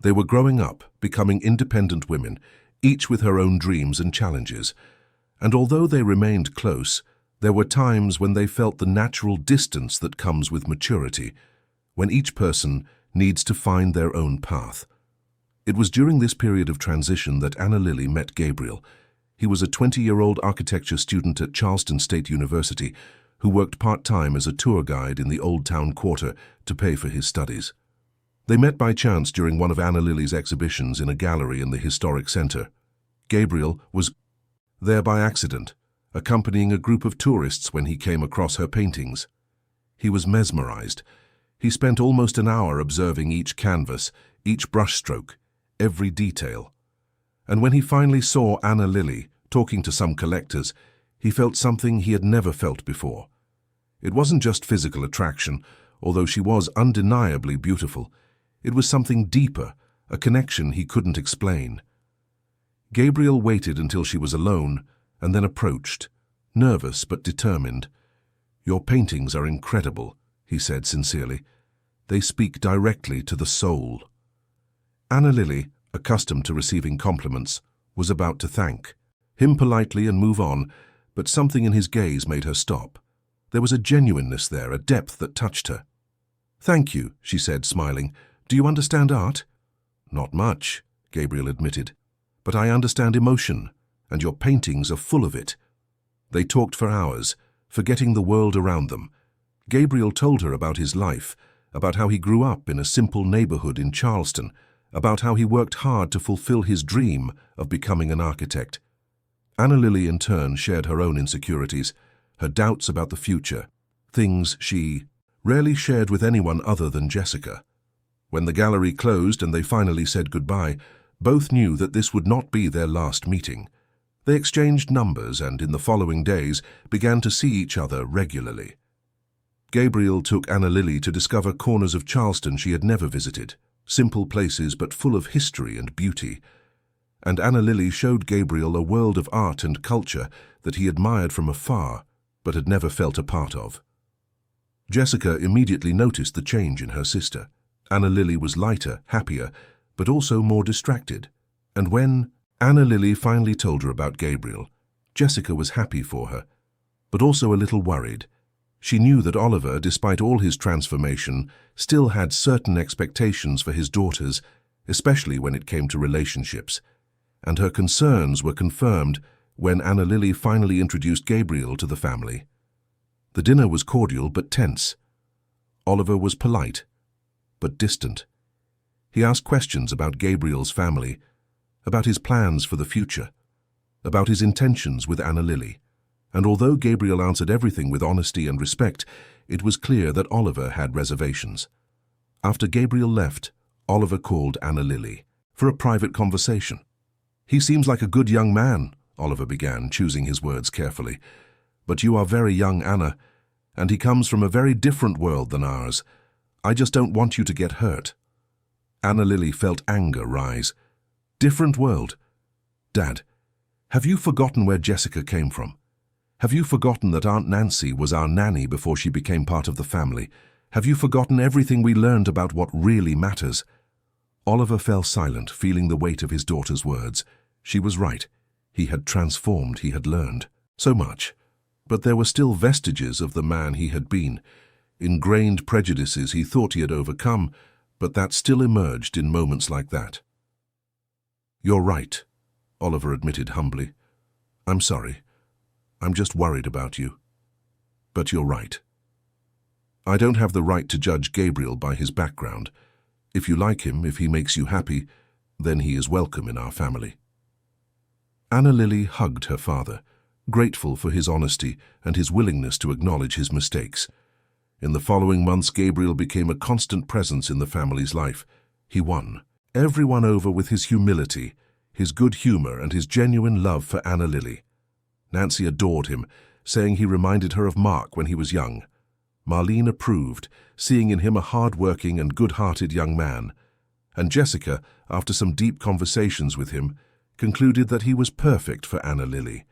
They were growing up, becoming independent women, each with her own dreams and challenges. And although they remained close, there were times when they felt the natural distance that comes with maturity, when each person needs to find their own path. It was during this period of transition that Anna Lily met Gabriel. He was a 20-year-old architecture student at Charleston State University who worked part-time as a tour guide in the Old Town Quarter to pay for his studies. They met by chance during one of Anna Lily's exhibitions in a gallery in the historic center. Gabriel was there by accident, accompanying a group of tourists when he came across her paintings. He was mesmerized. He spent almost an hour observing each canvas, each brushstroke, every detail. And when he finally saw Anna Lily talking to some collectors, he felt something he had never felt before. It wasn't just physical attraction, although she was undeniably beautiful. It was something deeper, a connection he couldn't explain. Gabriel waited until she was alone and then approached, nervous but determined. "Your paintings are incredible," he said sincerely. "They speak directly to the soul." Anna Lily, accustomed to receiving compliments, was about to thank him politely and move on, but something in his gaze made her stop. There was a genuineness there, a depth that touched her. "Thank you," she said, smiling. "Do you understand art?" "Not much," Gabriel admitted. "But I understand emotion, and your paintings are full of it." They talked for hours, forgetting the world around them. Gabriel told her about his life, about how he grew up in a simple neighborhood in Charleston, about how he worked hard to fulfill his dream of becoming an architect. Anna Lily, in turn, shared her own insecurities, her doubts about the future, things she rarely shared with anyone other than Jessica. When the gallery closed and they finally said goodbye, both knew that this would not be their last meeting. They exchanged numbers and, in the following days, began to see each other regularly. Gabriel took Anna Lily to discover corners of Charleston she had never visited, simple places but full of history and beauty. And Anna Lily showed Gabriel a world of art and culture that he admired from afar but had never felt a part of. Jessica immediately noticed the change in her sister. Anna Lily was lighter, happier, but also more distracted. And when Anna Lily finally told her about Gabriel, Jessica was happy for her, but also a little worried. She knew that Oliver, despite all his transformation, still had certain expectations for his daughters, especially when it came to relationships. And her concerns were confirmed when Anna Lily finally introduced Gabriel to the family. The dinner was cordial but tense. Oliver was polite, but distant. He asked questions about Gabriel's family, about his plans for the future, about his intentions with Anna Lily. And although Gabriel answered everything with honesty and respect, it was clear that Oliver had reservations. After Gabriel left, Oliver called Anna Lily for a private conversation. "He seems like a good young man," Oliver began, choosing his words carefully. "But you are very young, Anna, and he comes from a very different world than ours. I just don't want you to get hurt." Anna Lily felt anger rise. "Different world? Dad, have you forgotten where Jessica came from? Have you forgotten that Aunt Nancy was our nanny before she became part of the family? Have you forgotten everything we learned about what really matters?" Oliver fell silent, feeling the weight of his daughter's words. She was right. He had transformed, he had learned. So much. But there were still vestiges of the man he had been. Ingrained prejudices he thought he had overcome, but that still emerged in moments like that. "You're right," Oliver admitted humbly. "I'm sorry. I'm just worried about you. But you're right. I don't have the right to judge Gabriel by his background. If you like him, if he makes you happy, then he is welcome in our family." Anna Lily hugged her father, grateful for his honesty and his willingness to acknowledge his mistakes. In the following months, Gabriel became a constant presence in the family's life. He won everyone over with his humility, his good humor, and his genuine love for Anna Lily. Nancy adored him, saying he reminded her of Mark when he was young. Marlene approved, seeing in him a hard-working and good-hearted young man. And Jessica, after some deep conversations with him, concluded that he was perfect for Anna Lily.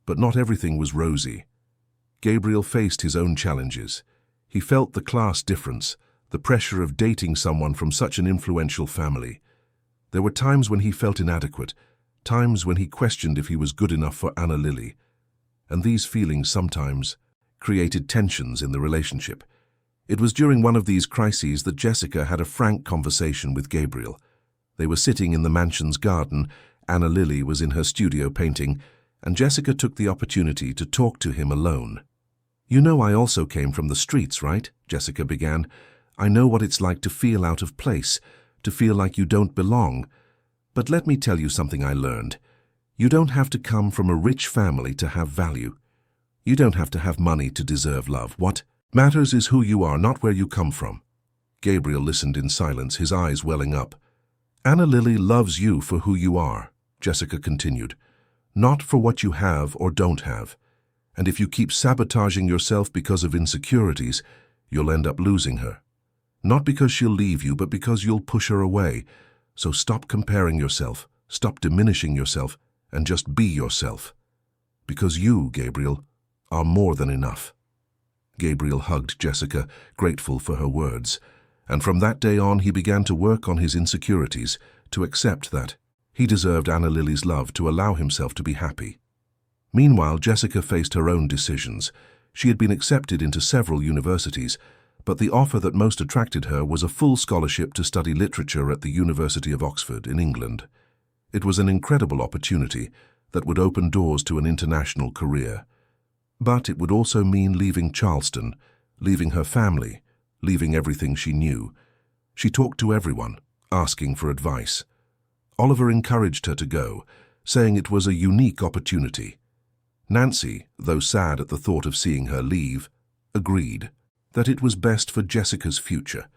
But not everything was rosy. Gabriel faced his own challenges. He felt the class difference, the pressure of dating someone from such an influential family. There were times when he felt inadequate, times when he questioned if he was good enough for Anna Lily. And these feelings sometimes created tensions in the relationship. It was during one of these crises that Jessica had a frank conversation with Gabriel. They were sitting in the mansion's garden. Anna Lily was in her studio painting, and Jessica took the opportunity to talk to him alone. "You know I also came from the streets, right?" Jessica began. "I know what it's like to feel out of place, to feel like you don't belong. But let me tell you something I learned. You don't have to come from a rich family to have value. You don't have to have money to deserve love. What matters is who you are, not where you come from." Gabriel listened in silence, his eyes welling up. "Anna Lily loves you for who you are," Jessica continued, "not for what you have or don't have. And if you keep sabotaging yourself because of insecurities, you'll end up losing her. Not because she'll leave you, but because you'll push her away. So stop comparing yourself, stop diminishing yourself, and just be yourself. Because you, Gabriel, are more than enough." Gabriel hugged Jessica, grateful for her words. And from that day on, he began to work on his insecurities, to accept that he deserved Anna Lily's love, to allow himself to be happy. Meanwhile, Jessica faced her own decisions. She had been accepted into several universities, but the offer that most attracted her was a full scholarship to study literature at the University of Oxford in England. It was an incredible opportunity that would open doors to an international career. But it would also mean leaving Charleston, leaving her family, leaving everything she knew. She talked to everyone, asking for advice. Oliver encouraged her to go, saying it was a unique opportunity. Nancy, though sad at the thought of seeing her leave, agreed that it was best for Jessica's future.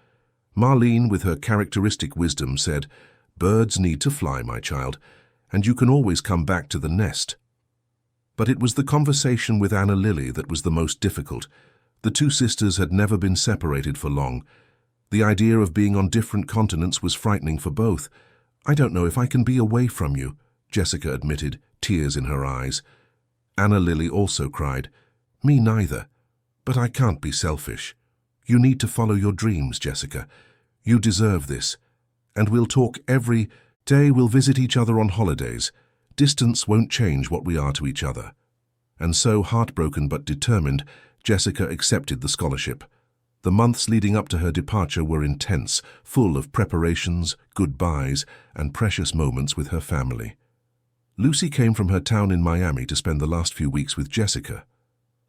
Marlene, with her characteristic wisdom, said, "Birds need to fly, my child, and you can always come back to the nest." But it was the conversation with Anna Lily that was the most difficult. The two sisters had never been separated for long. The idea of being on different continents was frightening for both. "I don't know if I can be away from you," Jessica admitted, tears in her eyes. Anna Lily also cried, "Me neither. But I can't be selfish. You need to follow your dreams, Jessica. You deserve this. And we'll talk every day. We'll visit each other on holidays. Distance won't change what we are to each other." And so, heartbroken but determined, Jessica accepted the scholarship. The months leading up to her departure were intense, full of preparations, goodbyes, and precious moments with her family. Lucy came from her town in Miami to spend the last few weeks with Jessica.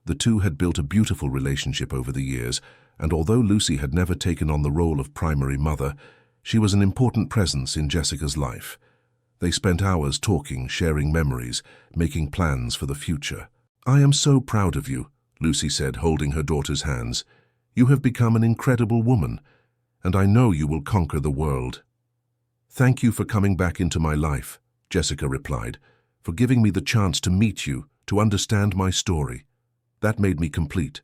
The two had built a beautiful relationship over the years, and although Lucy had never taken on the role of primary mother, she was an important presence in Jessica's life. They spent hours talking, sharing memories, making plans for the future. "I am so proud of you," Lucy said, holding her daughter's hands. "You have become an incredible woman, and I know you will conquer the world." "Thank you for coming back into my life," Jessica replied, "for giving me the chance to meet you, to understand my story. That made me complete."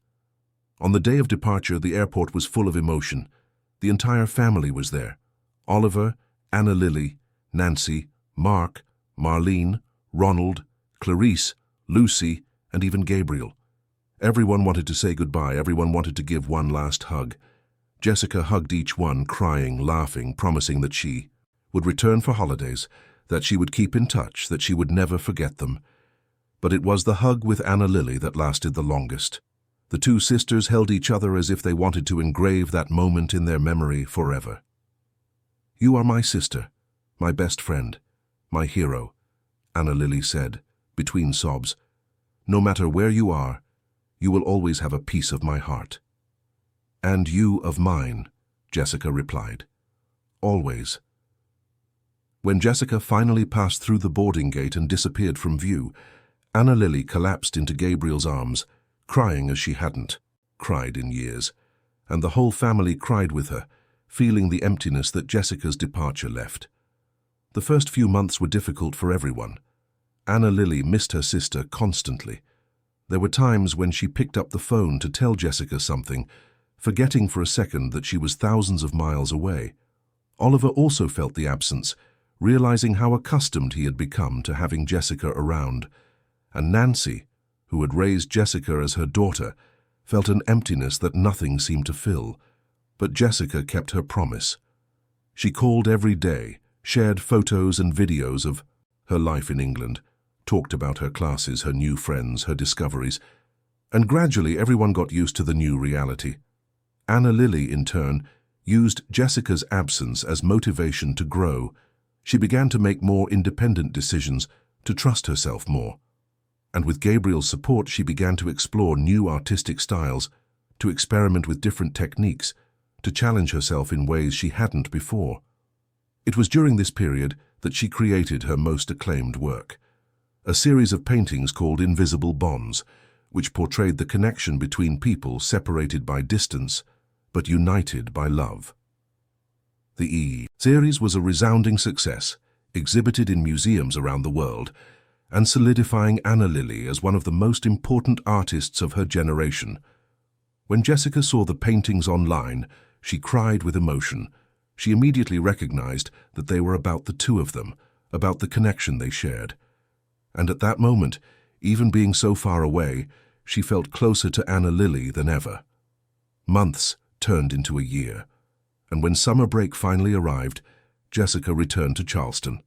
On the day of departure, the airport was full of emotion. The entire family was there. Oliver, Anna Lily, Nancy, Mark, Marlene, Ronald, Clarice, Lucy, and even Gabriel. Everyone wanted to say goodbye, everyone wanted to give one last hug. Jessica hugged each one, crying, laughing, promising that she would return for holidays, that she would keep in touch, that she would never forget them. But it was the hug with Anna Lily that lasted the longest. The two sisters held each other as if they wanted to engrave that moment in their memory forever. "You are my sister, my best friend, my hero," Anna Lily said, between sobs. "No matter where you are, you will always have a piece of my heart." "And you of mine," Jessica replied. "Always." When Jessica finally passed through the boarding gate and disappeared from view, Anna Lily collapsed into Gabriel's arms, crying as she hadn't cried in years, and the whole family cried with her, feeling the emptiness that Jessica's departure left. The first few months were difficult for everyone. Anna Lily missed her sister constantly. There were times when she picked up the phone to tell Jessica something, forgetting for a second that she was thousands of miles away. Oliver also felt the absence, realizing how accustomed he had become to having Jessica around. And Nancy, who had raised Jessica as her daughter, felt an emptiness that nothing seemed to fill. But Jessica kept her promise. She called every day, shared photos and videos of her life in England, talked about her classes, her new friends, her discoveries, and gradually everyone got used to the new reality. Anna Lily, in turn, used Jessica's absence as motivation to grow. She began to make more independent decisions, to trust herself more. And with Gabriel's support, she began to explore new artistic styles, to experiment with different techniques, to challenge herself in ways she hadn't before. It was during this period that she created her most acclaimed work, a series of paintings called Invisible Bonds, which portrayed the connection between people separated by distance, but united by love. The series was a resounding success, exhibited in museums around the world, and solidifying Anna Lily as one of the most important artists of her generation. When Jessica saw the paintings online, she cried with emotion. She immediately recognized that they were about the two of them, about the connection they shared. And at that moment, even being so far away, she felt closer to Anna Lily than ever. Months turned into a year, and when summer break finally arrived, Jessica returned to Charleston.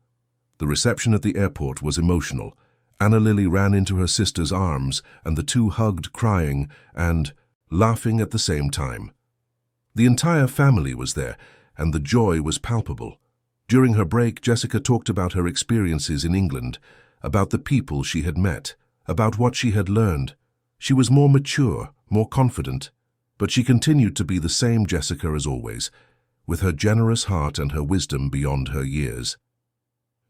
The reception at the airport was emotional. Anna Lily ran into her sister's arms, and the two hugged, crying and laughing at the same time. The entire family was there, and the joy was palpable. During her break, Jessica talked about her experiences in England, about the people she had met, about what she had learned. She was more mature, more confident, but she continued to be the same Jessica as always, with her generous heart and her wisdom beyond her years.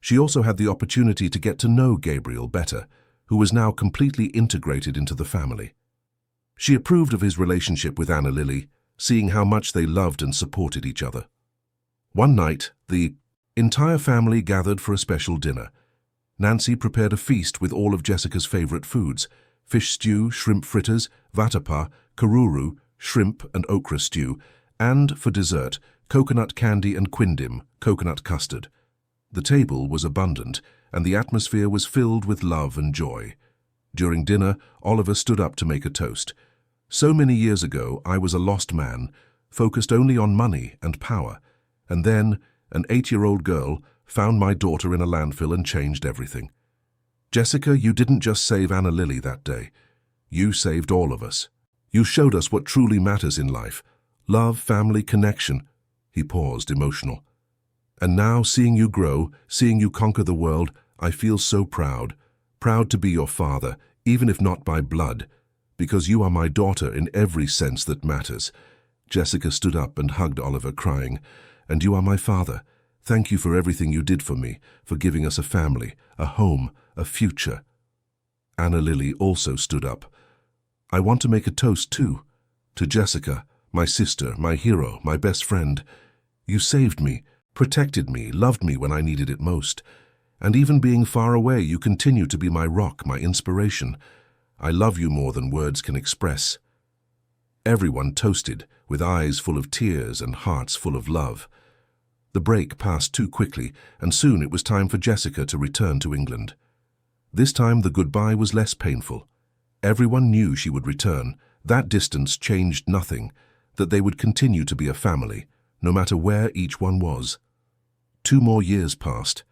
She also had the opportunity to get to know Gabriel better, who was now completely integrated into the family. She approved of his relationship with Anna Lily, seeing how much they loved and supported each other. One night, the entire family gathered for a special dinner. Nancy prepared a feast with all of Jessica's favorite foods: fish stew, shrimp fritters, vatapá, karuru, shrimp and okra stew, and, for dessert, coconut candy and quindim, coconut custard. The table was abundant, and the atmosphere was filled with love and joy. During dinner, Oliver stood up to make a toast. "So many years ago, I was a lost man, focused only on money and power, and then an 8-year-old girl found my daughter in a landfill and changed everything. Jessica, you didn't just save Anna Lily that day. You saved all of us. You showed us what truly matters in life: love, family, connection." He paused, emotional. "And now, seeing you grow, seeing you conquer the world, I feel so proud. Proud to be your father, even if not by blood, because you are my daughter in every sense that matters." Jessica stood up and hugged Oliver, crying, "And you are my father. Thank you for everything you did for me, for giving us a family, a home, a future." Anna Lily also stood up. "I want to make a toast too, to Jessica, my sister, my hero, my best friend. You saved me, protected me, loved me when I needed it most. And even being far away, you continue to be my rock, my inspiration. I love you more than words can express." Everyone toasted, with eyes full of tears and hearts full of love. The break passed too quickly, and soon it was time for Jessica to return to England. This time the goodbye was less painful. Everyone knew she would return. That distance changed nothing, that they would continue to be a family, no matter where each one was. 2 more years passed.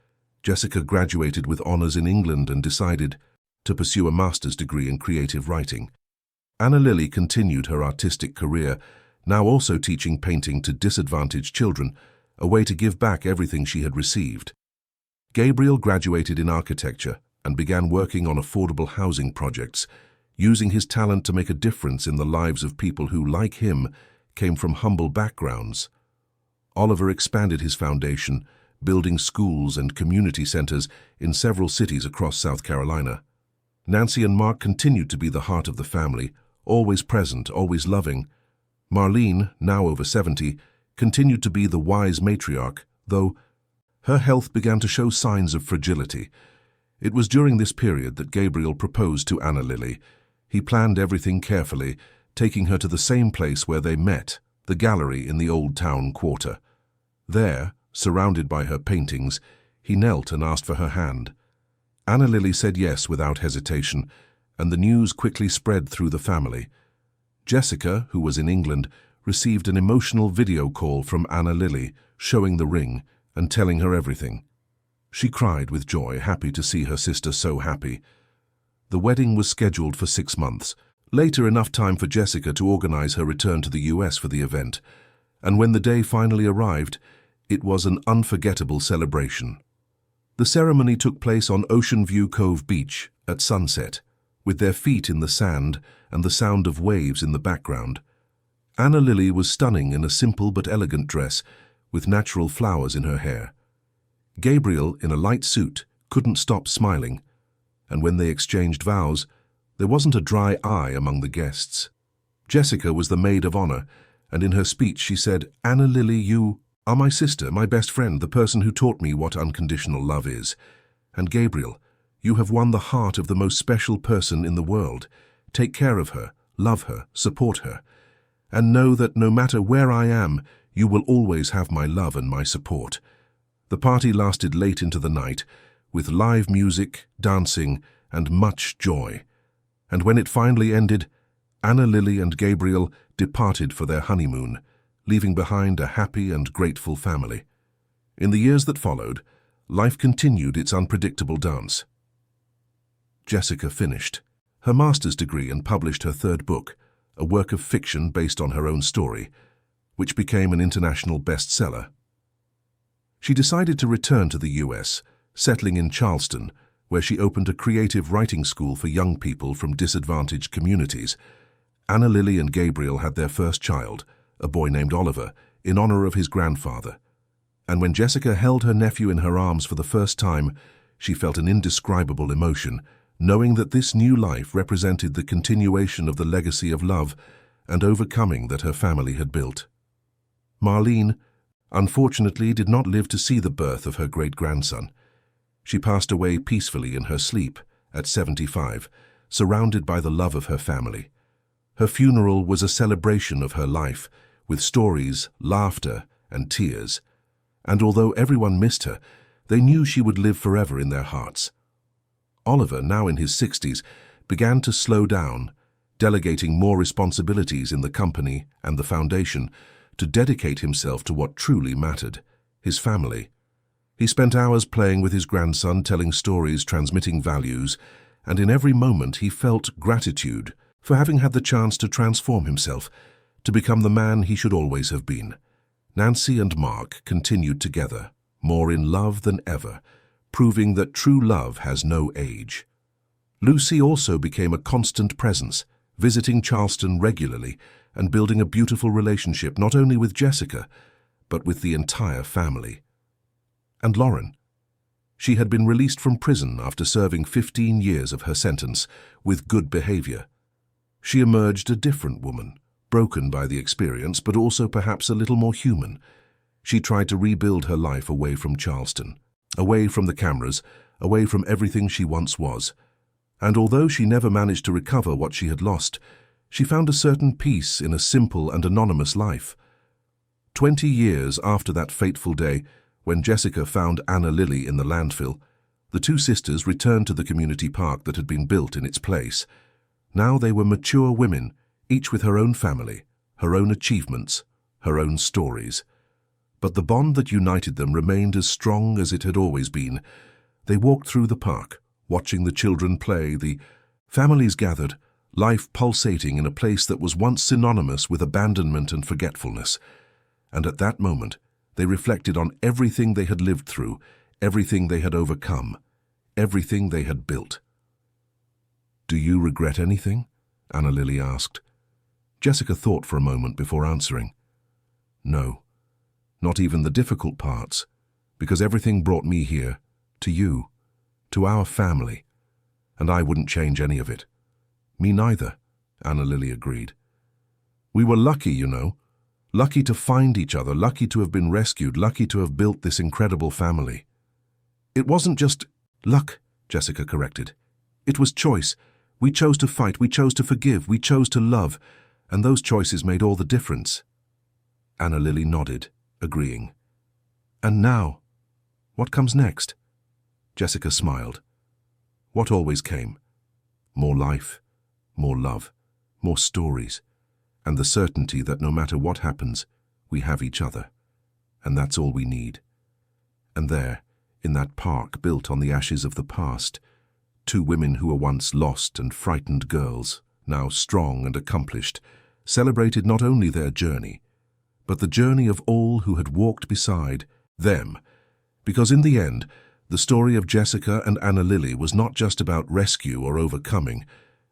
Jessica graduated with honors in England and decided to pursue a master's degree in creative writing. Anna Lily continued her artistic career, now also teaching painting to disadvantaged children, a way to give back everything she had received. Gabriel graduated in architecture and began working on affordable housing projects, using his talent to make a difference in the lives of people who, like him, came from humble backgrounds. Oliver expanded his foundation, building schools and community centers in several cities across South Carolina. Nancy and Mark continued to be the heart of the family, always present, always loving. Marlene, now over 70, continued to be the wise matriarch, though her health began to show signs of fragility. It was during this period that Gabriel proposed to Anna Lily. He planned everything carefully, taking her to the same place where they met, the gallery in the Old Town Quarter. There, surrounded by her paintings, he knelt and asked for her hand. Anna Lily said yes without hesitation, and the news quickly spread through the family. Jessica, who was in England, received an emotional video call from Anna Lily, showing the ring and telling her everything. She cried with joy, happy to see her sister so happy. The wedding was scheduled for 6 months, later enough time for Jessica to organize her return to the US for the event, and when the day finally arrived, it was an unforgettable celebration. The ceremony took place on Ocean View Cove Beach at sunset, with their feet in the sand and the sound of waves in the background. Anna Lily was stunning in a simple but elegant dress, with natural flowers in her hair. Gabriel, in a light suit, couldn't stop smiling, and when they exchanged vows, there wasn't a dry eye among the guests. Jessica was the maid of honor, and in her speech she said, "Anna Lily, you are my sister, my best friend, the person who taught me what unconditional love is. And Gabriel, you have won the heart of the most special person in the world. Take care of her, love her, support her, and know that no matter where I am, you will always have my love and my support." The party lasted late into the night, with live music, dancing, and much joy. And when it finally ended, Anna Lily and Gabriel departed for their honeymoon, leaving behind a happy and grateful family. In the years that followed, life continued its unpredictable dance. Jessica finished her master's degree and published her 3rd book, a work of fiction based on her own story, which became an international bestseller. She decided to return to the US, settling in Charleston, where she opened a creative writing school for young people from disadvantaged communities. Anna Lily and Gabriel had their first child, a boy named Oliver, in honor of his grandfather. And when Jessica held her nephew in her arms for the first time, she felt an indescribable emotion, knowing that this new life represented the continuation of the legacy of love and overcoming that her family had built. Marlene, unfortunately, did not live to see the birth of her great-grandson. She passed away peacefully in her sleep at 75, surrounded by the love of her family. Her funeral was a celebration of her life, with stories, laughter, and tears. And although everyone missed her, they knew she would live forever in their hearts. Oliver, now in his 60s, began to slow down, delegating more responsibilities in the company and the foundation to dedicate himself to what truly mattered, his family. He spent hours playing with his grandson, telling stories, transmitting values, and in every moment he felt gratitude for having had the chance to transform himself, to become the man he should always have been. Nancy and Mark continued together, more in love than ever, proving that true love has no age. Lucy also became a constant presence, visiting Charleston regularly and building a beautiful relationship not only with Jessica, but with the entire family. And Lauren. She had been released from prison after serving 15 years of her sentence with good behavior. She emerged a different woman, broken by the experience, but also perhaps a little more human. She tried to rebuild her life away from Charleston, away from the cameras, away from everything she once was. And although she never managed to recover what she had lost, she found a certain peace in a simple and anonymous life. 20 years after that fateful day, when Jessica found Anna Lily in the landfill, the two sisters returned to the community park that had been built in its place. Now they were mature women, each with her own family, her own achievements, her own stories. But the bond that united them remained as strong as it had always been. They walked through the park, watching the children play, the families gathered, life pulsating in a place that was once synonymous with abandonment and forgetfulness. And at that moment, they reflected on everything they had lived through, everything they had overcome, everything they had built. "Do you regret anything?" Anna Lily asked. Jessica thought for a moment before answering. "No, not even the difficult parts, because everything brought me here, to you, to our family, and I wouldn't change any of it." "Me neither," Anna Lily agreed. "We were lucky, you know. Lucky to find each other, lucky to have been rescued, lucky to have built this incredible family." "It wasn't just luck," Jessica corrected. "It was choice. We chose to fight, we chose to forgive, we chose to love, and those choices made all the difference." Anna Lily nodded, agreeing. "And now, what comes next?" Jessica smiled. What always came? More life, more love, more stories, and the certainty that no matter what happens, we have each other. And that's all we need. And there, in that park built on the ashes of the past, two women who were once lost and frightened girls, now strong and accomplished, celebrated not only their journey, but the journey of all who had walked beside them. Because in the end, the story of Jessica and Anna Lily was not just about rescue or overcoming.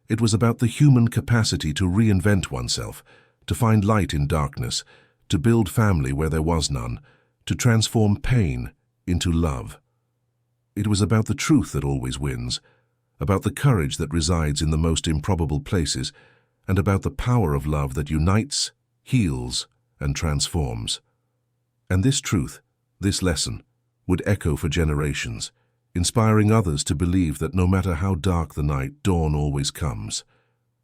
It was about the human capacity to reinvent oneself, to find light in darkness, to build family where there was none, to transform pain into love. It was about the truth that always wins, about the courage that resides in the most improbable places, and about the power of love that unites, heals, and transforms. And this truth, this lesson, would echo for generations, inspiring others to believe that no matter how dark the night, dawn always comes.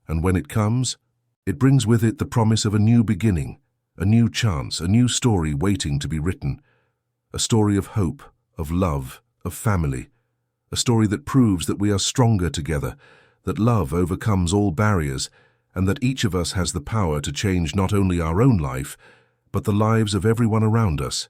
And when it comes, it brings with it the promise of a new beginning, a new chance, a new story waiting to be written, a story of hope, of love, of family, a story that proves that we are stronger together, that love overcomes all barriers, and that each of us has the power to change not only our own life, but the lives of everyone around us.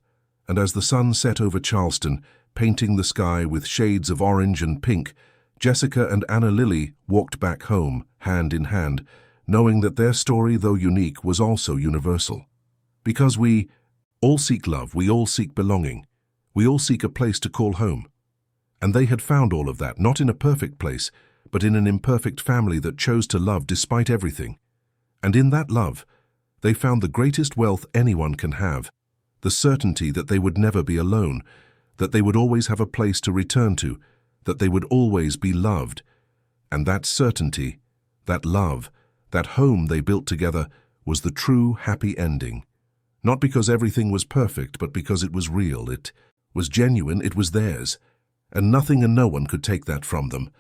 And as the sun set over Charleston, painting the sky with shades of orange and pink, Jessica and Anna Lily walked back home, hand in hand, knowing that their story, though unique, was also universal. Because we all seek love, we all seek belonging, we all seek a place to call home. And they had found all of that, not in a perfect place, but in an imperfect family that chose to love despite everything. And in that love, they found the greatest wealth anyone can have, the certainty that they would never be alone, that they would always have a place to return to, that they would always be loved. And that certainty, that love, that home they built together was the true happy ending. Not because everything was perfect, but because it was real, it was genuine, it was theirs. And nothing and no one could take that from them.